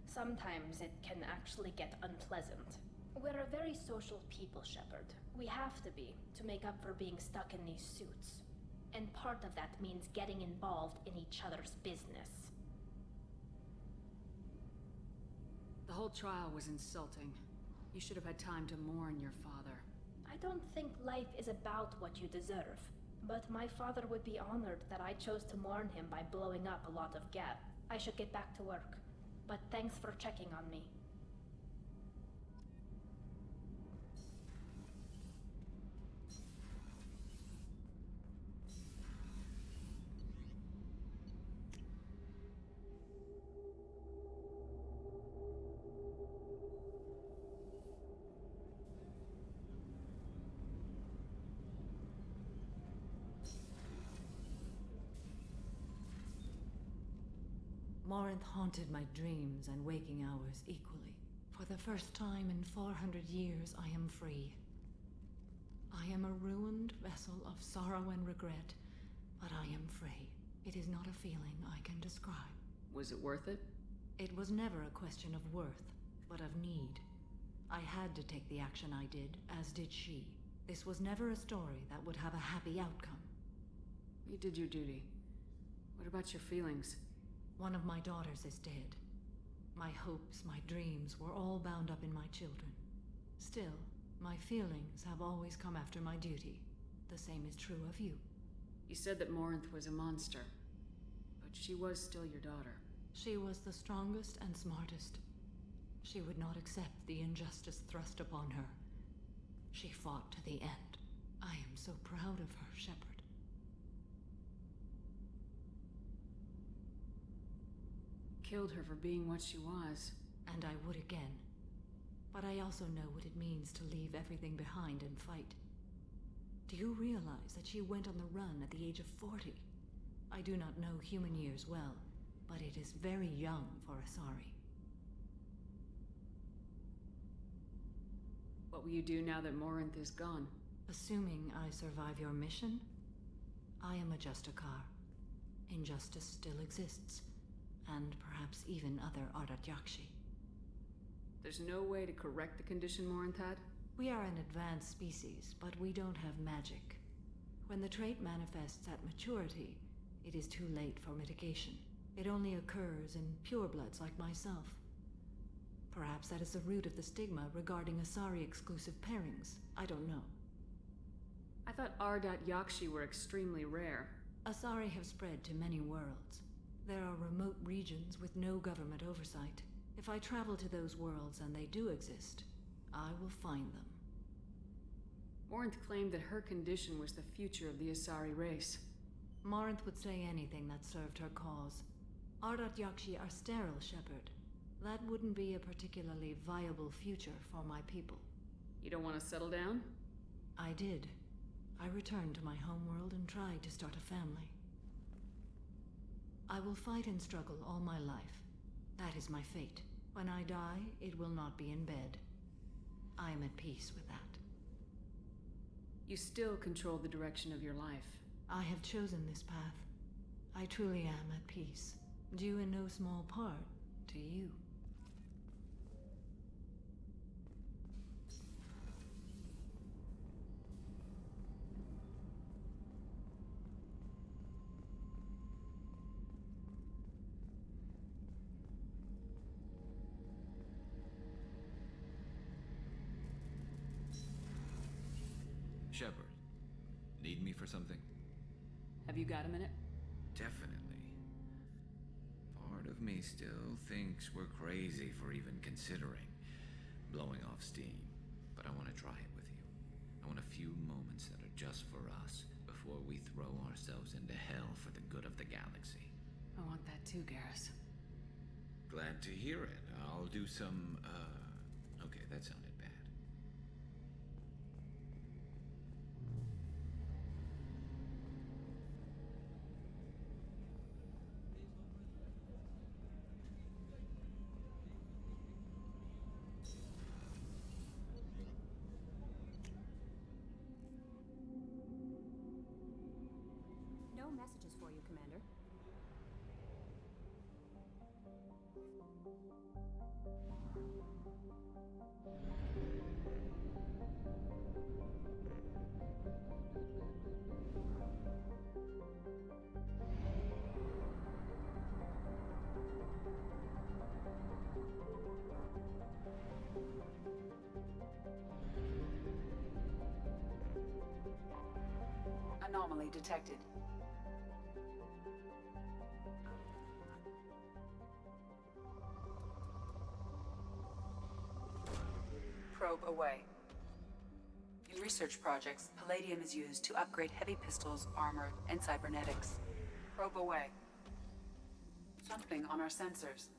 Sometimes it can actually get unpleasant. We're a very social people, Shepard. We have to be, to make up for being stuck in these suits. And part of that means getting involved in each other's business. The whole trial was insulting. You should have had time to mourn your father. I don't think life is about what you deserve. But my father would be honored that I chose to mourn him by blowing up a lot of gas. I should get back to work. But thanks for checking on me. Morinth haunted my dreams and waking hours equally. For the first time in 400 years, I am free. I am a ruined vessel of sorrow and regret, but I am free. It is not a feeling I can describe. Was it worth it? It was never a question of worth, but of need. I had to take the action I did, as did she. This was never a story that would have a happy outcome. You did your duty. What about your feelings? One of my daughters is dead. My hopes, my dreams were all bound up in my children. Still, my feelings have always come after my duty. The same is true of you. You said that Morinth was a monster, but she was still your daughter. She was the strongest and smartest. She would not accept the injustice thrust upon her. She fought to the end. I am so proud of her, Shepard. Killed her for being what she was. And I would again. But I also know what it means to leave everything behind and fight. Do you realize that she went on the run at the age of 40? I do not know human years well, but it is very young for Asari. What will you do now that Morinth is gone? Assuming I survive your mission, I am a Justicar. Injustice still exists. And perhaps even other Ardat Yakshi. There's no way to correct the condition Morinth had? We are an advanced species, but we don't have magic. When the trait manifests at maturity, it is too late for mitigation. It only occurs in purebloods like myself. Perhaps that is the root of the stigma regarding Asari-exclusive pairings. I don't know. I thought Ardat Yakshi were extremely rare. Asari have spread to many worlds. There are remote regions with no government oversight. If I travel to those worlds and they do exist, I will find them. Morinth claimed that her condition was the future of the Asari race. Morinth would say anything that served her cause. Ardat Yakshi are sterile, Shepard. That wouldn't be a particularly viable future for my people. You don't want to settle down? I did. I returned to my homeworld and tried to start a family. I will fight and struggle all my life. That is my fate. When I die, it will not be in bed. I am at peace with that. You still control the direction of your life. I have chosen this path. I truly am at peace, due in no small part to you. Shepard, need me for something? Have you got a minute? Definitely. Part of me still thinks we're crazy for even considering blowing off steam, but I want to try it with you. I want a few moments just for us before we throw ourselves into hell for the good of the galaxy. I want that too, Garrus. Glad to hear it. I'll do some, okay, that sounded bad. No messages for you, Commander. Anomaly detected. Probe away. In research projects, palladium is used to upgrade heavy pistols, armor, and cybernetics. Probe away. Something on our sensors.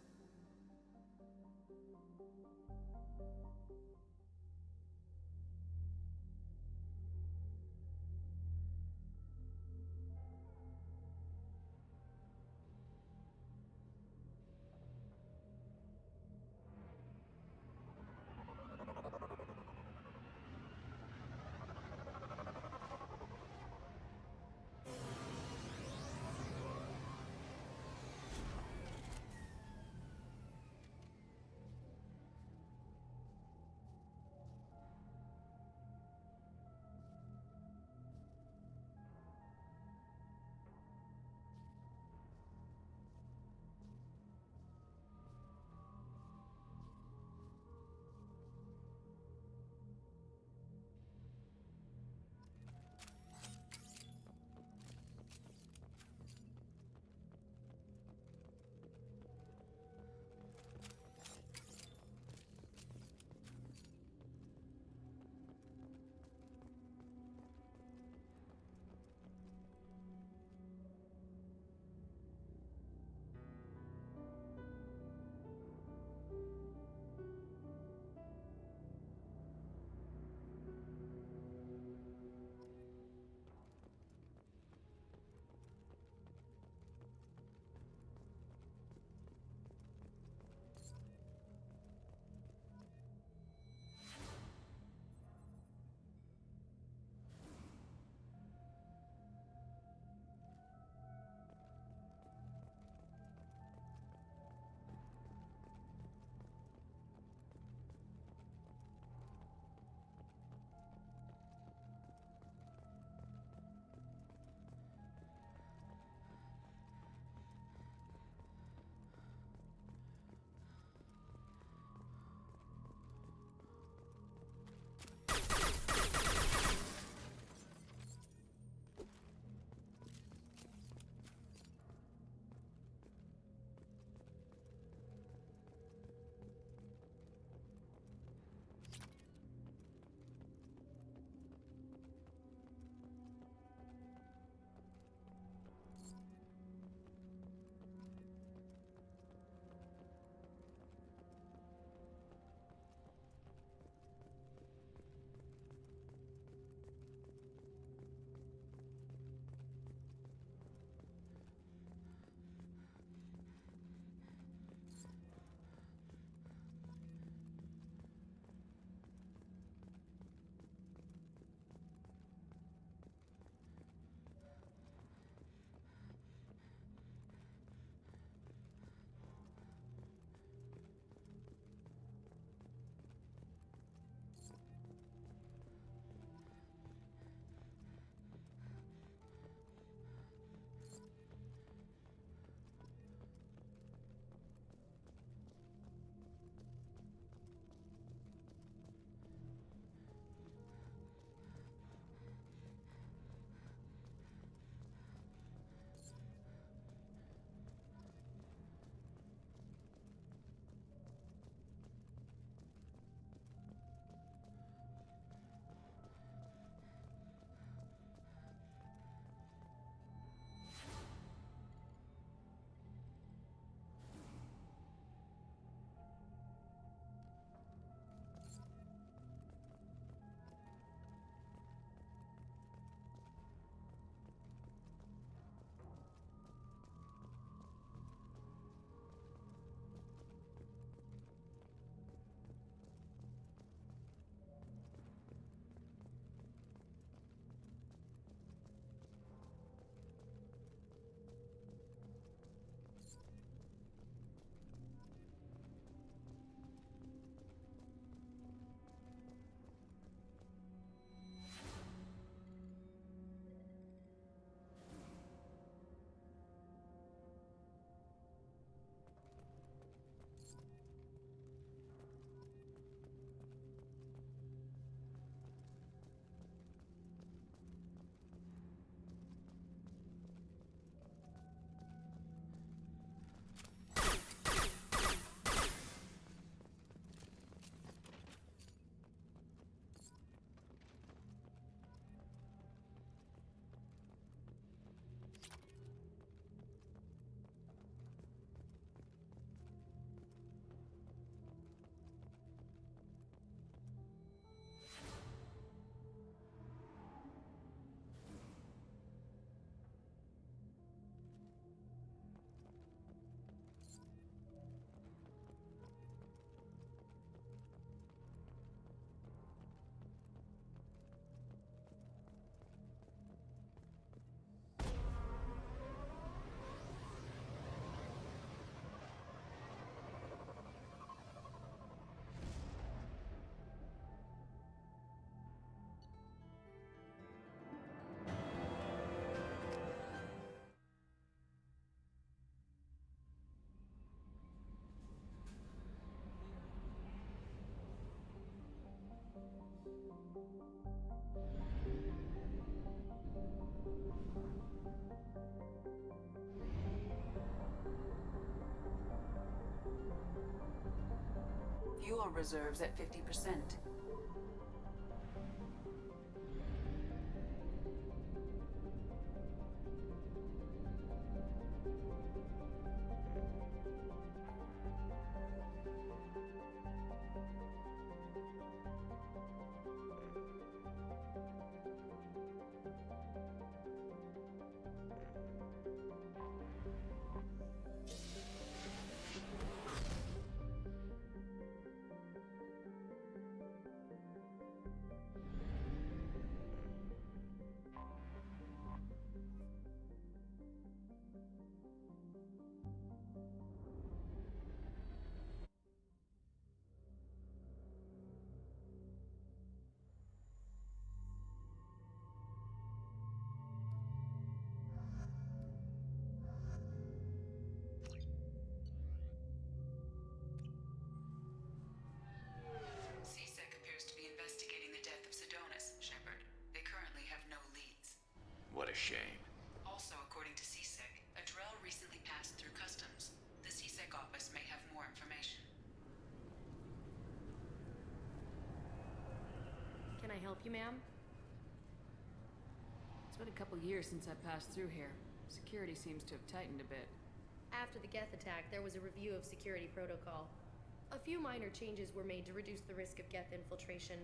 fuel reserves at 50%. CSEC appears to be investigating the death of Sedonis, Shepard. They currently have no leads. What a shame. Also, according to CSEC, a Drell recently passed through customs. The CSEC office may have more information. Can I help you, ma'am? It's been a couple years since I passed through here. Security seems to have tightened a bit. After the Geth attack, there was a review of security protocol. A few minor changes were made to reduce the risk of Geth infiltration.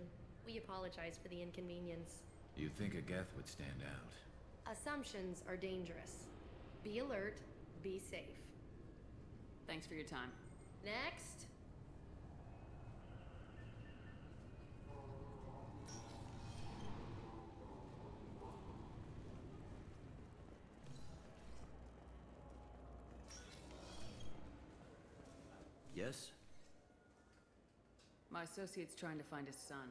We apologize for the inconvenience. You think a Geth would stand out? Assumptions are dangerous. Be alert, be safe. Thanks for your time. Next! Yes? My associate's trying to find his son.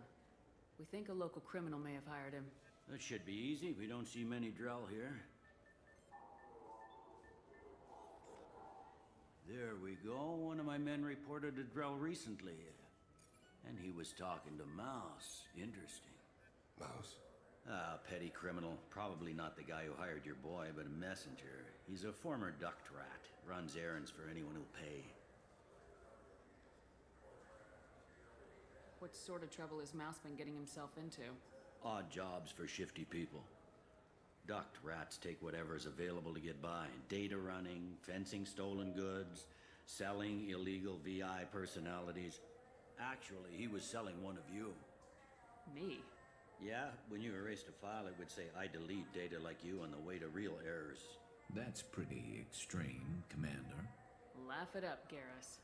We think a local criminal may have hired him. That should be easy. We don't see many Drell here. There we go. One of my men reported a Drell recently. And he was talking to Mouse. Interesting. Mouse? Ah, petty criminal. Probably not the guy who hired your boy, but a messenger. He's a former duct rat. Runs errands for anyone who'll pay. What sort of trouble has Mouse been getting himself into? Odd jobs for shifty people. Duct rats take whatever's available to get by. Data running, fencing stolen goods, selling illegal VI personalities. Actually, he was selling one of you. Me? Yeah, when you erased a file, it would say, I delete data like you on the way to real errors. That's pretty extreme, Commander. Laugh it up, Garrus.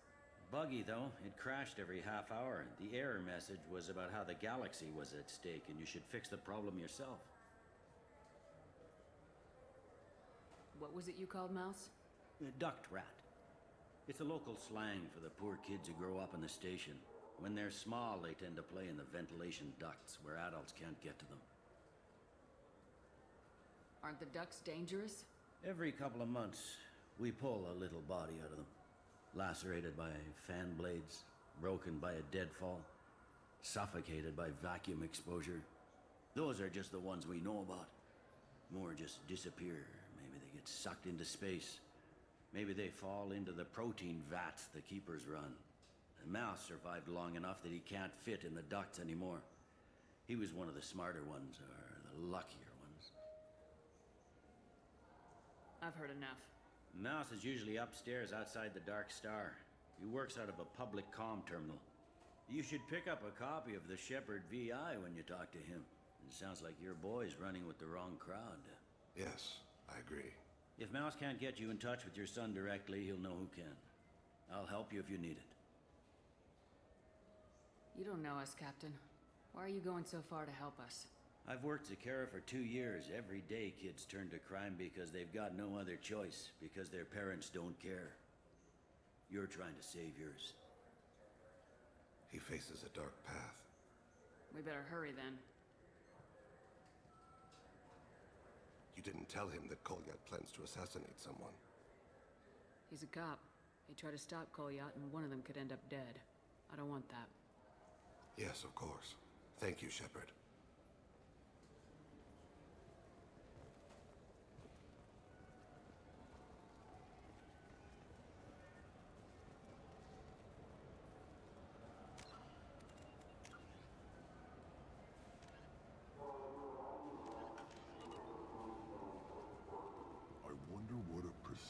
Buggy, though. It crashed every half hour. The error message was about how the galaxy was at stake, and you should fix the problem yourself. What was it you called Mouse? A duct rat. It's a local slang for the poor kids who grow up in the station. When they're small, they tend to play in the ventilation ducts, where adults can't get to them. Aren't the ducts dangerous? Every couple of months, we pull a little body out of them. Lacerated by fan blades, broken by a deadfall, suffocated by vacuum exposure. Those are just the ones we know about. More just disappear. Maybe they get sucked into space. Maybe they fall into the protein vats the Keepers run. And Mouse survived long enough that he can't fit in the ducts anymore. He was one of the smarter ones, or the luckier ones. I've heard enough. Mouse is usually upstairs outside the Dark Star. He works out of a public comm terminal. You should pick up a copy of the Shepard VI when you talk to him. It sounds like your boy's running with the wrong crowd. Yes, I agree. If Mouse can't get you in touch with your son directly, he'll know who can. I'll help you if you need it. You don't know us, Captain. Why are you going so far to help us? I've worked Zakera for 2 years. Every day kids turn to crime because they've got no other choice, because their parents don't care. You're trying to save yours. He faces a dark path. We better hurry then. You didn't tell him that Kolyat plans to assassinate someone. He's a cop. He tried to stop Kolyat and one of them could end up dead. I don't want that. Yes, of course. Thank you, Shepard.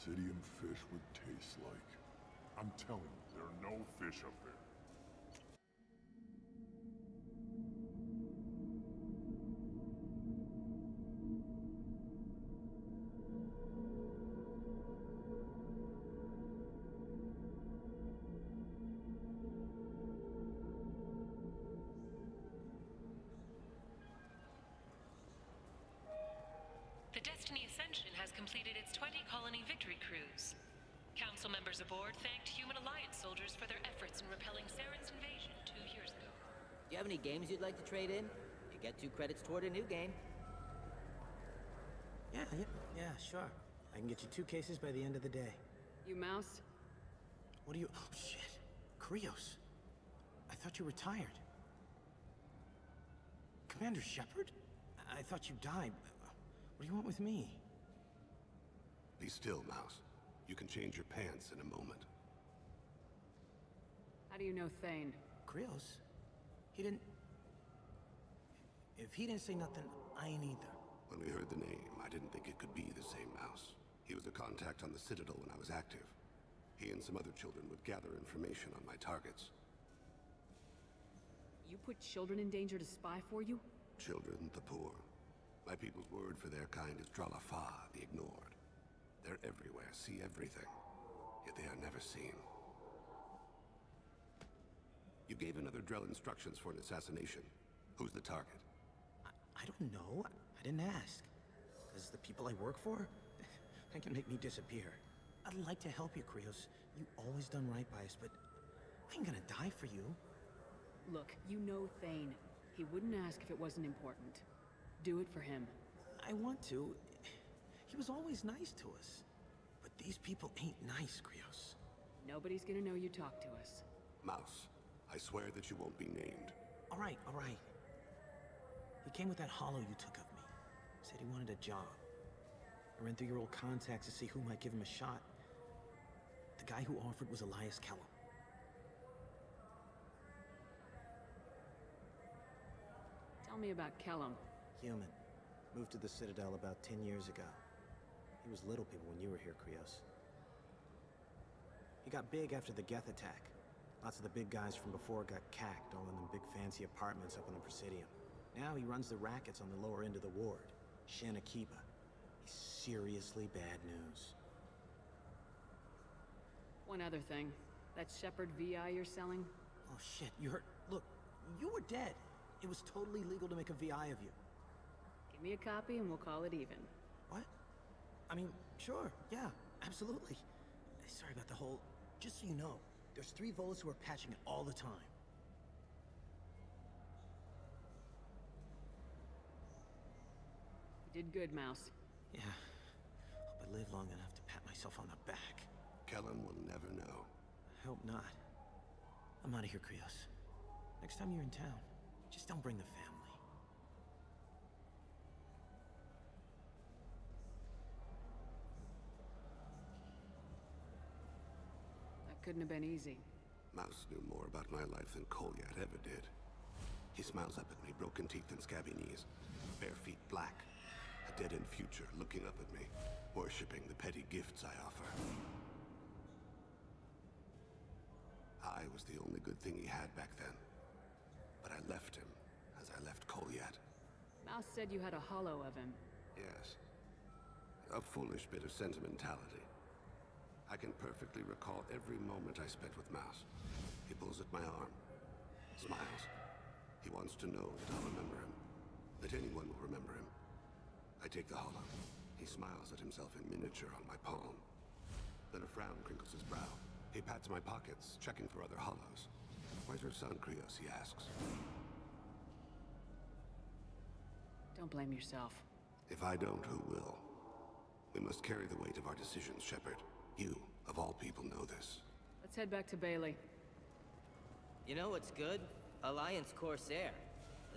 Obsidian fish would taste like. I'm telling you, there are no fish up there. The Destiny Ascension has completed its 20-colony victory cruise. Council members aboard thanked Human Alliance soldiers for their efforts in repelling Saren's invasion 2 years ago. Do you have any games you'd like to trade in? You get 2 credits toward a new game. Yeah, sure. I can get you 2 cases by the end of the day. You mouse? What do you... Oh, shit. Krios. I thought you retired. Commander Shepard? I thought you died. What do you want with me? Be still, Mouse. You can change your pants in a moment. How do you know Thane? Krios? He didn't... If he didn't say nothing, I ain't either. When we heard the name, I didn't think it could be the same Mouse. He was a contact on the Citadel when I was active. He and some other children would gather information on my targets. You put children in danger to spy for you? Children, the poor. My people's word for their kind is Dralafa, the ignored. They're everywhere, see everything, yet they are never seen. You gave another Drell instructions for an assassination. Who's the target? I don't know. I didn't ask. Because the people I work for, they can make me disappear. I'd like to help you, Krios. You always done right by us, but I ain't gonna die for you. Look, you know Thane. He wouldn't ask if it wasn't important. Do it for him. I want to. He was always nice to us. But these people ain't nice, Krios. Nobody's gonna know you talked to us. Mouse, I swear that you won't be named. All right. He came with that hollow you took of me. Said he wanted a job. I ran through your old contacts to see who might give him a shot. The guy who offered was Elias Kellum. Tell me about Kellum. Human. Moved to the Citadel about 10 years ago. He was Little People when you were here, Krios. He got big after the Geth attack. Lots of the big guys from before got cacked, all in them big fancy apartments up on the Presidium. Now he runs the rackets on the lower end of the ward, Shanakiba. He's seriously bad news. One other thing. That Shepard VI you're selling? Oh shit, you heard? Look, you were dead. It was totally legal to make a VI of you. Give me a copy and we'll call it even. What? I mean, sure, yeah, absolutely. Sorry about the whole... Just so you know, there's 3 Volus who are patching it all the time. You did good, Mouse. Yeah. Hope I live long enough to pat myself on the back. Kellum will never know. I hope not. I'm out of here, Krios. Next time you're in town, just don't bring the family. That couldn't have been easy. Mouse knew more about my life than Kolyat ever did. He smiles up at me, broken teeth and scabby knees. Bare feet black. A dead-end future looking up at me, worshipping the petty gifts I offer. I was the only good thing he had back then. But I left him, as I left Kolyat. Mouse said you had a hollow of him. Yes. A foolish bit of sentimentality. I can perfectly recall every moment I spent with Mouse. He pulls at my arm, smiles. He wants to know that I'll remember him, that anyone will remember him. I take the hollow. He smiles at himself in miniature on my palm. Then a frown crinkles his brow. He pats my pockets, checking for other hollows. Where's your son, Krios? He asks. Don't blame yourself. If I don't, who will? We must carry the weight of our decisions, Shepard. You, of all people, know this. Let's head back to Bailey. You know what's good? Alliance Corsair.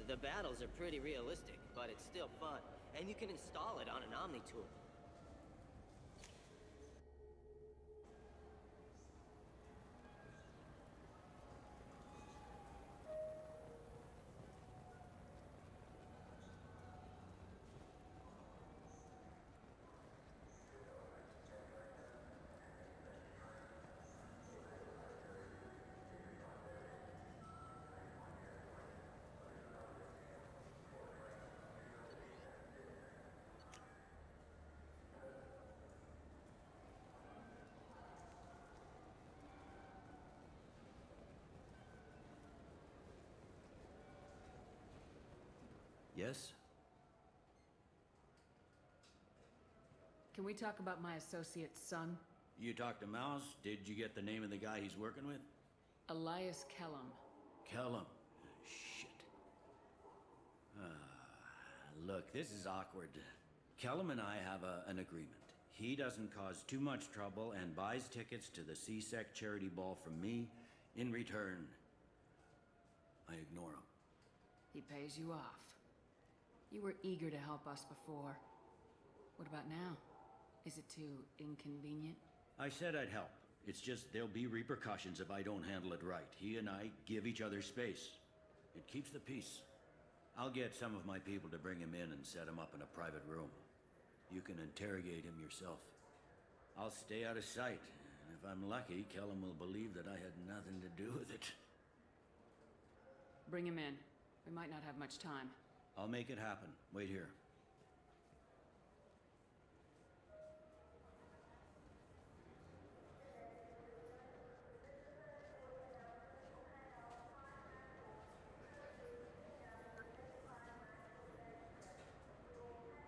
The battles are pretty realistic, but it's still fun. And you can install it on an Omni tool. Yes? Can we talk about my associate's son? You talked to Mouse? Did you get the name of the guy he's working with? Elias Kellum. Kellum. Shit. Look, this is awkward. Kellum and I have an agreement. He doesn't cause too much trouble and buys tickets to the C-Sec charity ball from me. In return, I ignore him. He pays you off. You were eager to help us before. What about now? Is it too inconvenient? I said I'd help. It's just there'll be repercussions if I don't handle it right. He and I give each other space. It keeps the peace. I'll get some of my people to bring him in and set him up in a private room. You can interrogate him yourself. I'll stay out of sight, and if I'm lucky, Kellum will believe that I had nothing to do with it. Bring him in. We might not have much time. I'll make it happen. Wait here.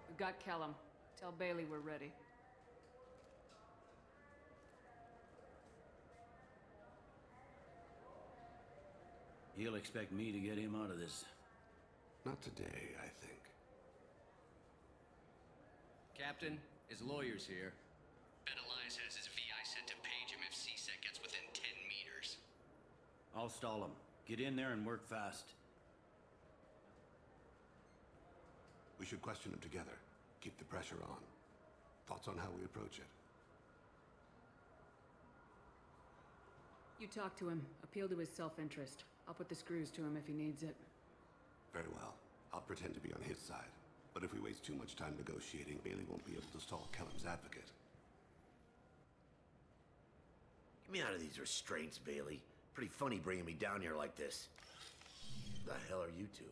We've got Kellum. Tell Bailey we're ready. He'll expect me to get him out of this. Not today, I think. Captain, his lawyer's here. Bet Elias has his VI set to page him if C-Sec gets within 10 meters. I'll stall him. Get in there and work fast. We should question him together. Keep the pressure on. Thoughts on how we approach it? You talk to him. Appeal to his self-interest. I'll put the screws to him if he needs it. Very well. I'll pretend to be on his side. But if we waste too much time negotiating, Bailey won't be able to stall Kellum's advocate. Get me out of these restraints, Bailey. Pretty funny bringing me down here like this. The hell are you two?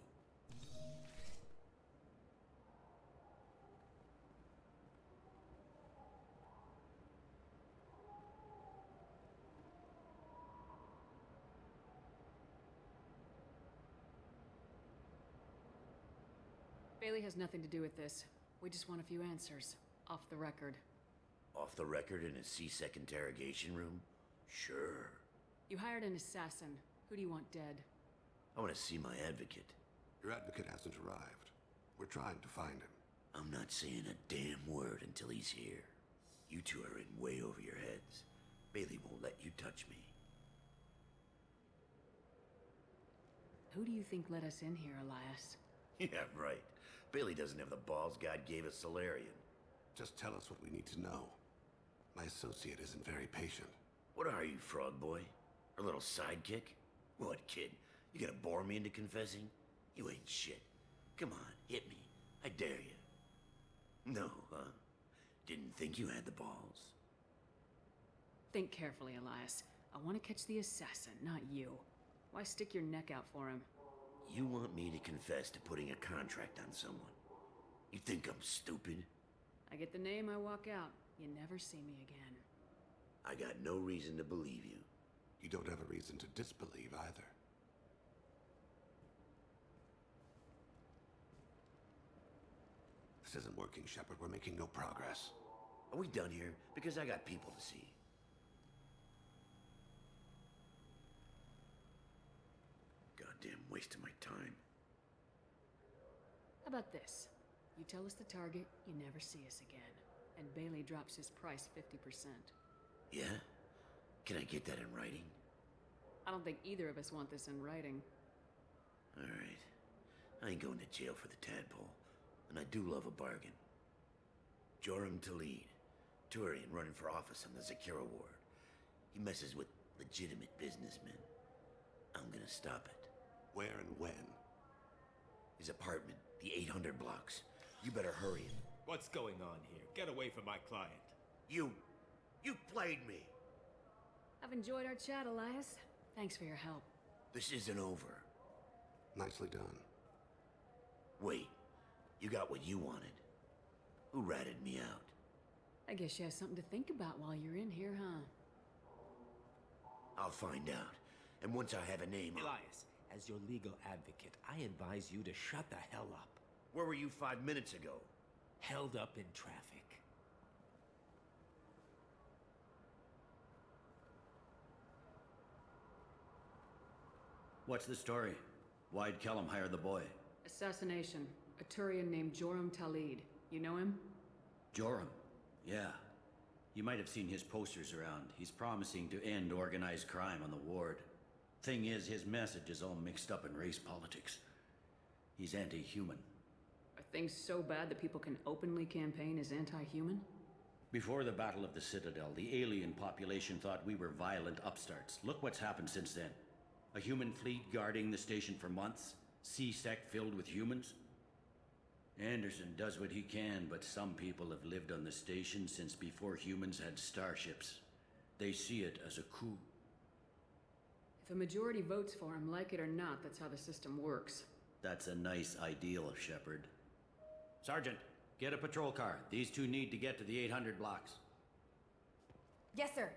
Bailey has nothing to do with this. We just want a few answers. Off the record. Off the record in a C-Sec interrogation room? Sure. You hired an assassin. Who do you want dead? I want to see my advocate. Your advocate hasn't arrived. We're trying to find him. I'm not saying a damn word until he's here. You two are in way over your heads. Bailey won't let you touch me. Who do you think let us in here, Elias? Yeah, right. Bailey doesn't have the balls God gave a Solarian. Just tell us what we need to know. My associate isn't very patient. What are you, frog boy? Our little sidekick? What, kid? You gonna bore me into confessing? You ain't shit. Come on, hit me. I dare you. No, huh? Didn't think you had the balls. Think carefully, Elias. I want to catch the assassin, not you. Why stick your neck out for him? You want me to confess to putting a contract on someone? You think I'm stupid? I get the name, I walk out. You never see me again. I got no reason to believe you. You don't have a reason to disbelieve either. This isn't working, Shepard. We're making no progress. Are we done here? Because I got people to see. Goddamn waste of my time. How about this? You tell us the target, you never see us again. And Bailey drops his price 50%. Yeah? Can I get that in writing? I don't think either of us want this in writing. Alright. I ain't going to jail for the tadpole. And I do love a bargain. Joram Talid. Turian running for office on the Zakira ward. He messes with legitimate businessmen. I'm gonna stop it. Where and when? His apartment, the 800 blocks. You better hurry it. What's going on here? Get away from my client. You played me. I've enjoyed our chat, Elias. Thanks for your help. This isn't over. Nicely done. Wait, you got what you wanted. Who ratted me out? I guess you have something to think about while you're in here, huh? I'll find out. And once I have a name, Elias, as your legal advocate, I advise you to shut the hell up. Where were you 5 minutes ago? Held up in traffic. What's the story? Why'd Kellum hire the boy? Assassination. A Turian named Joram Talid. You know him? Joram? Yeah. You might have seen his posters around. He's promising to end organized crime on the ward. Thing is, his message is all mixed up in race politics. He's anti-human. Are things so bad that people can openly campaign as anti-human? Before the Battle of the Citadel, the alien population thought we were violent upstarts. Look what's happened since then. A human fleet guarding the station for months. C-Sec filled with humans. Anderson does what he can, but some people have lived on the station since before humans had starships. They see it as a coup. If a majority votes for him, like it or not, that's how the system works. That's a nice ideal, Shepard. Sergeant, get a patrol car. These two need to get to the 800 blocks. Yes, sir.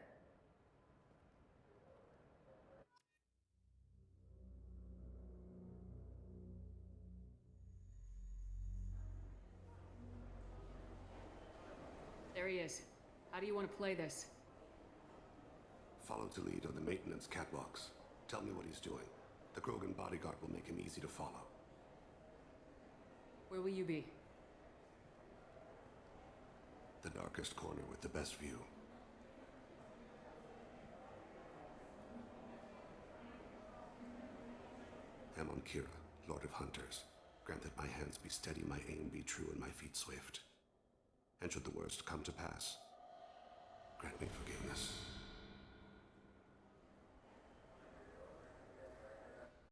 There he is. How do you want to play this? Follow to lead on the maintenance catwalks. Tell me what he's doing. The Krogan bodyguard will make him easy to follow. Where will you be? The darkest corner with the best view. Amon Kira, Lord of Hunters. Grant that my hands be steady, my aim be true, and my feet swift. And should the worst come to pass, grant me forgiveness.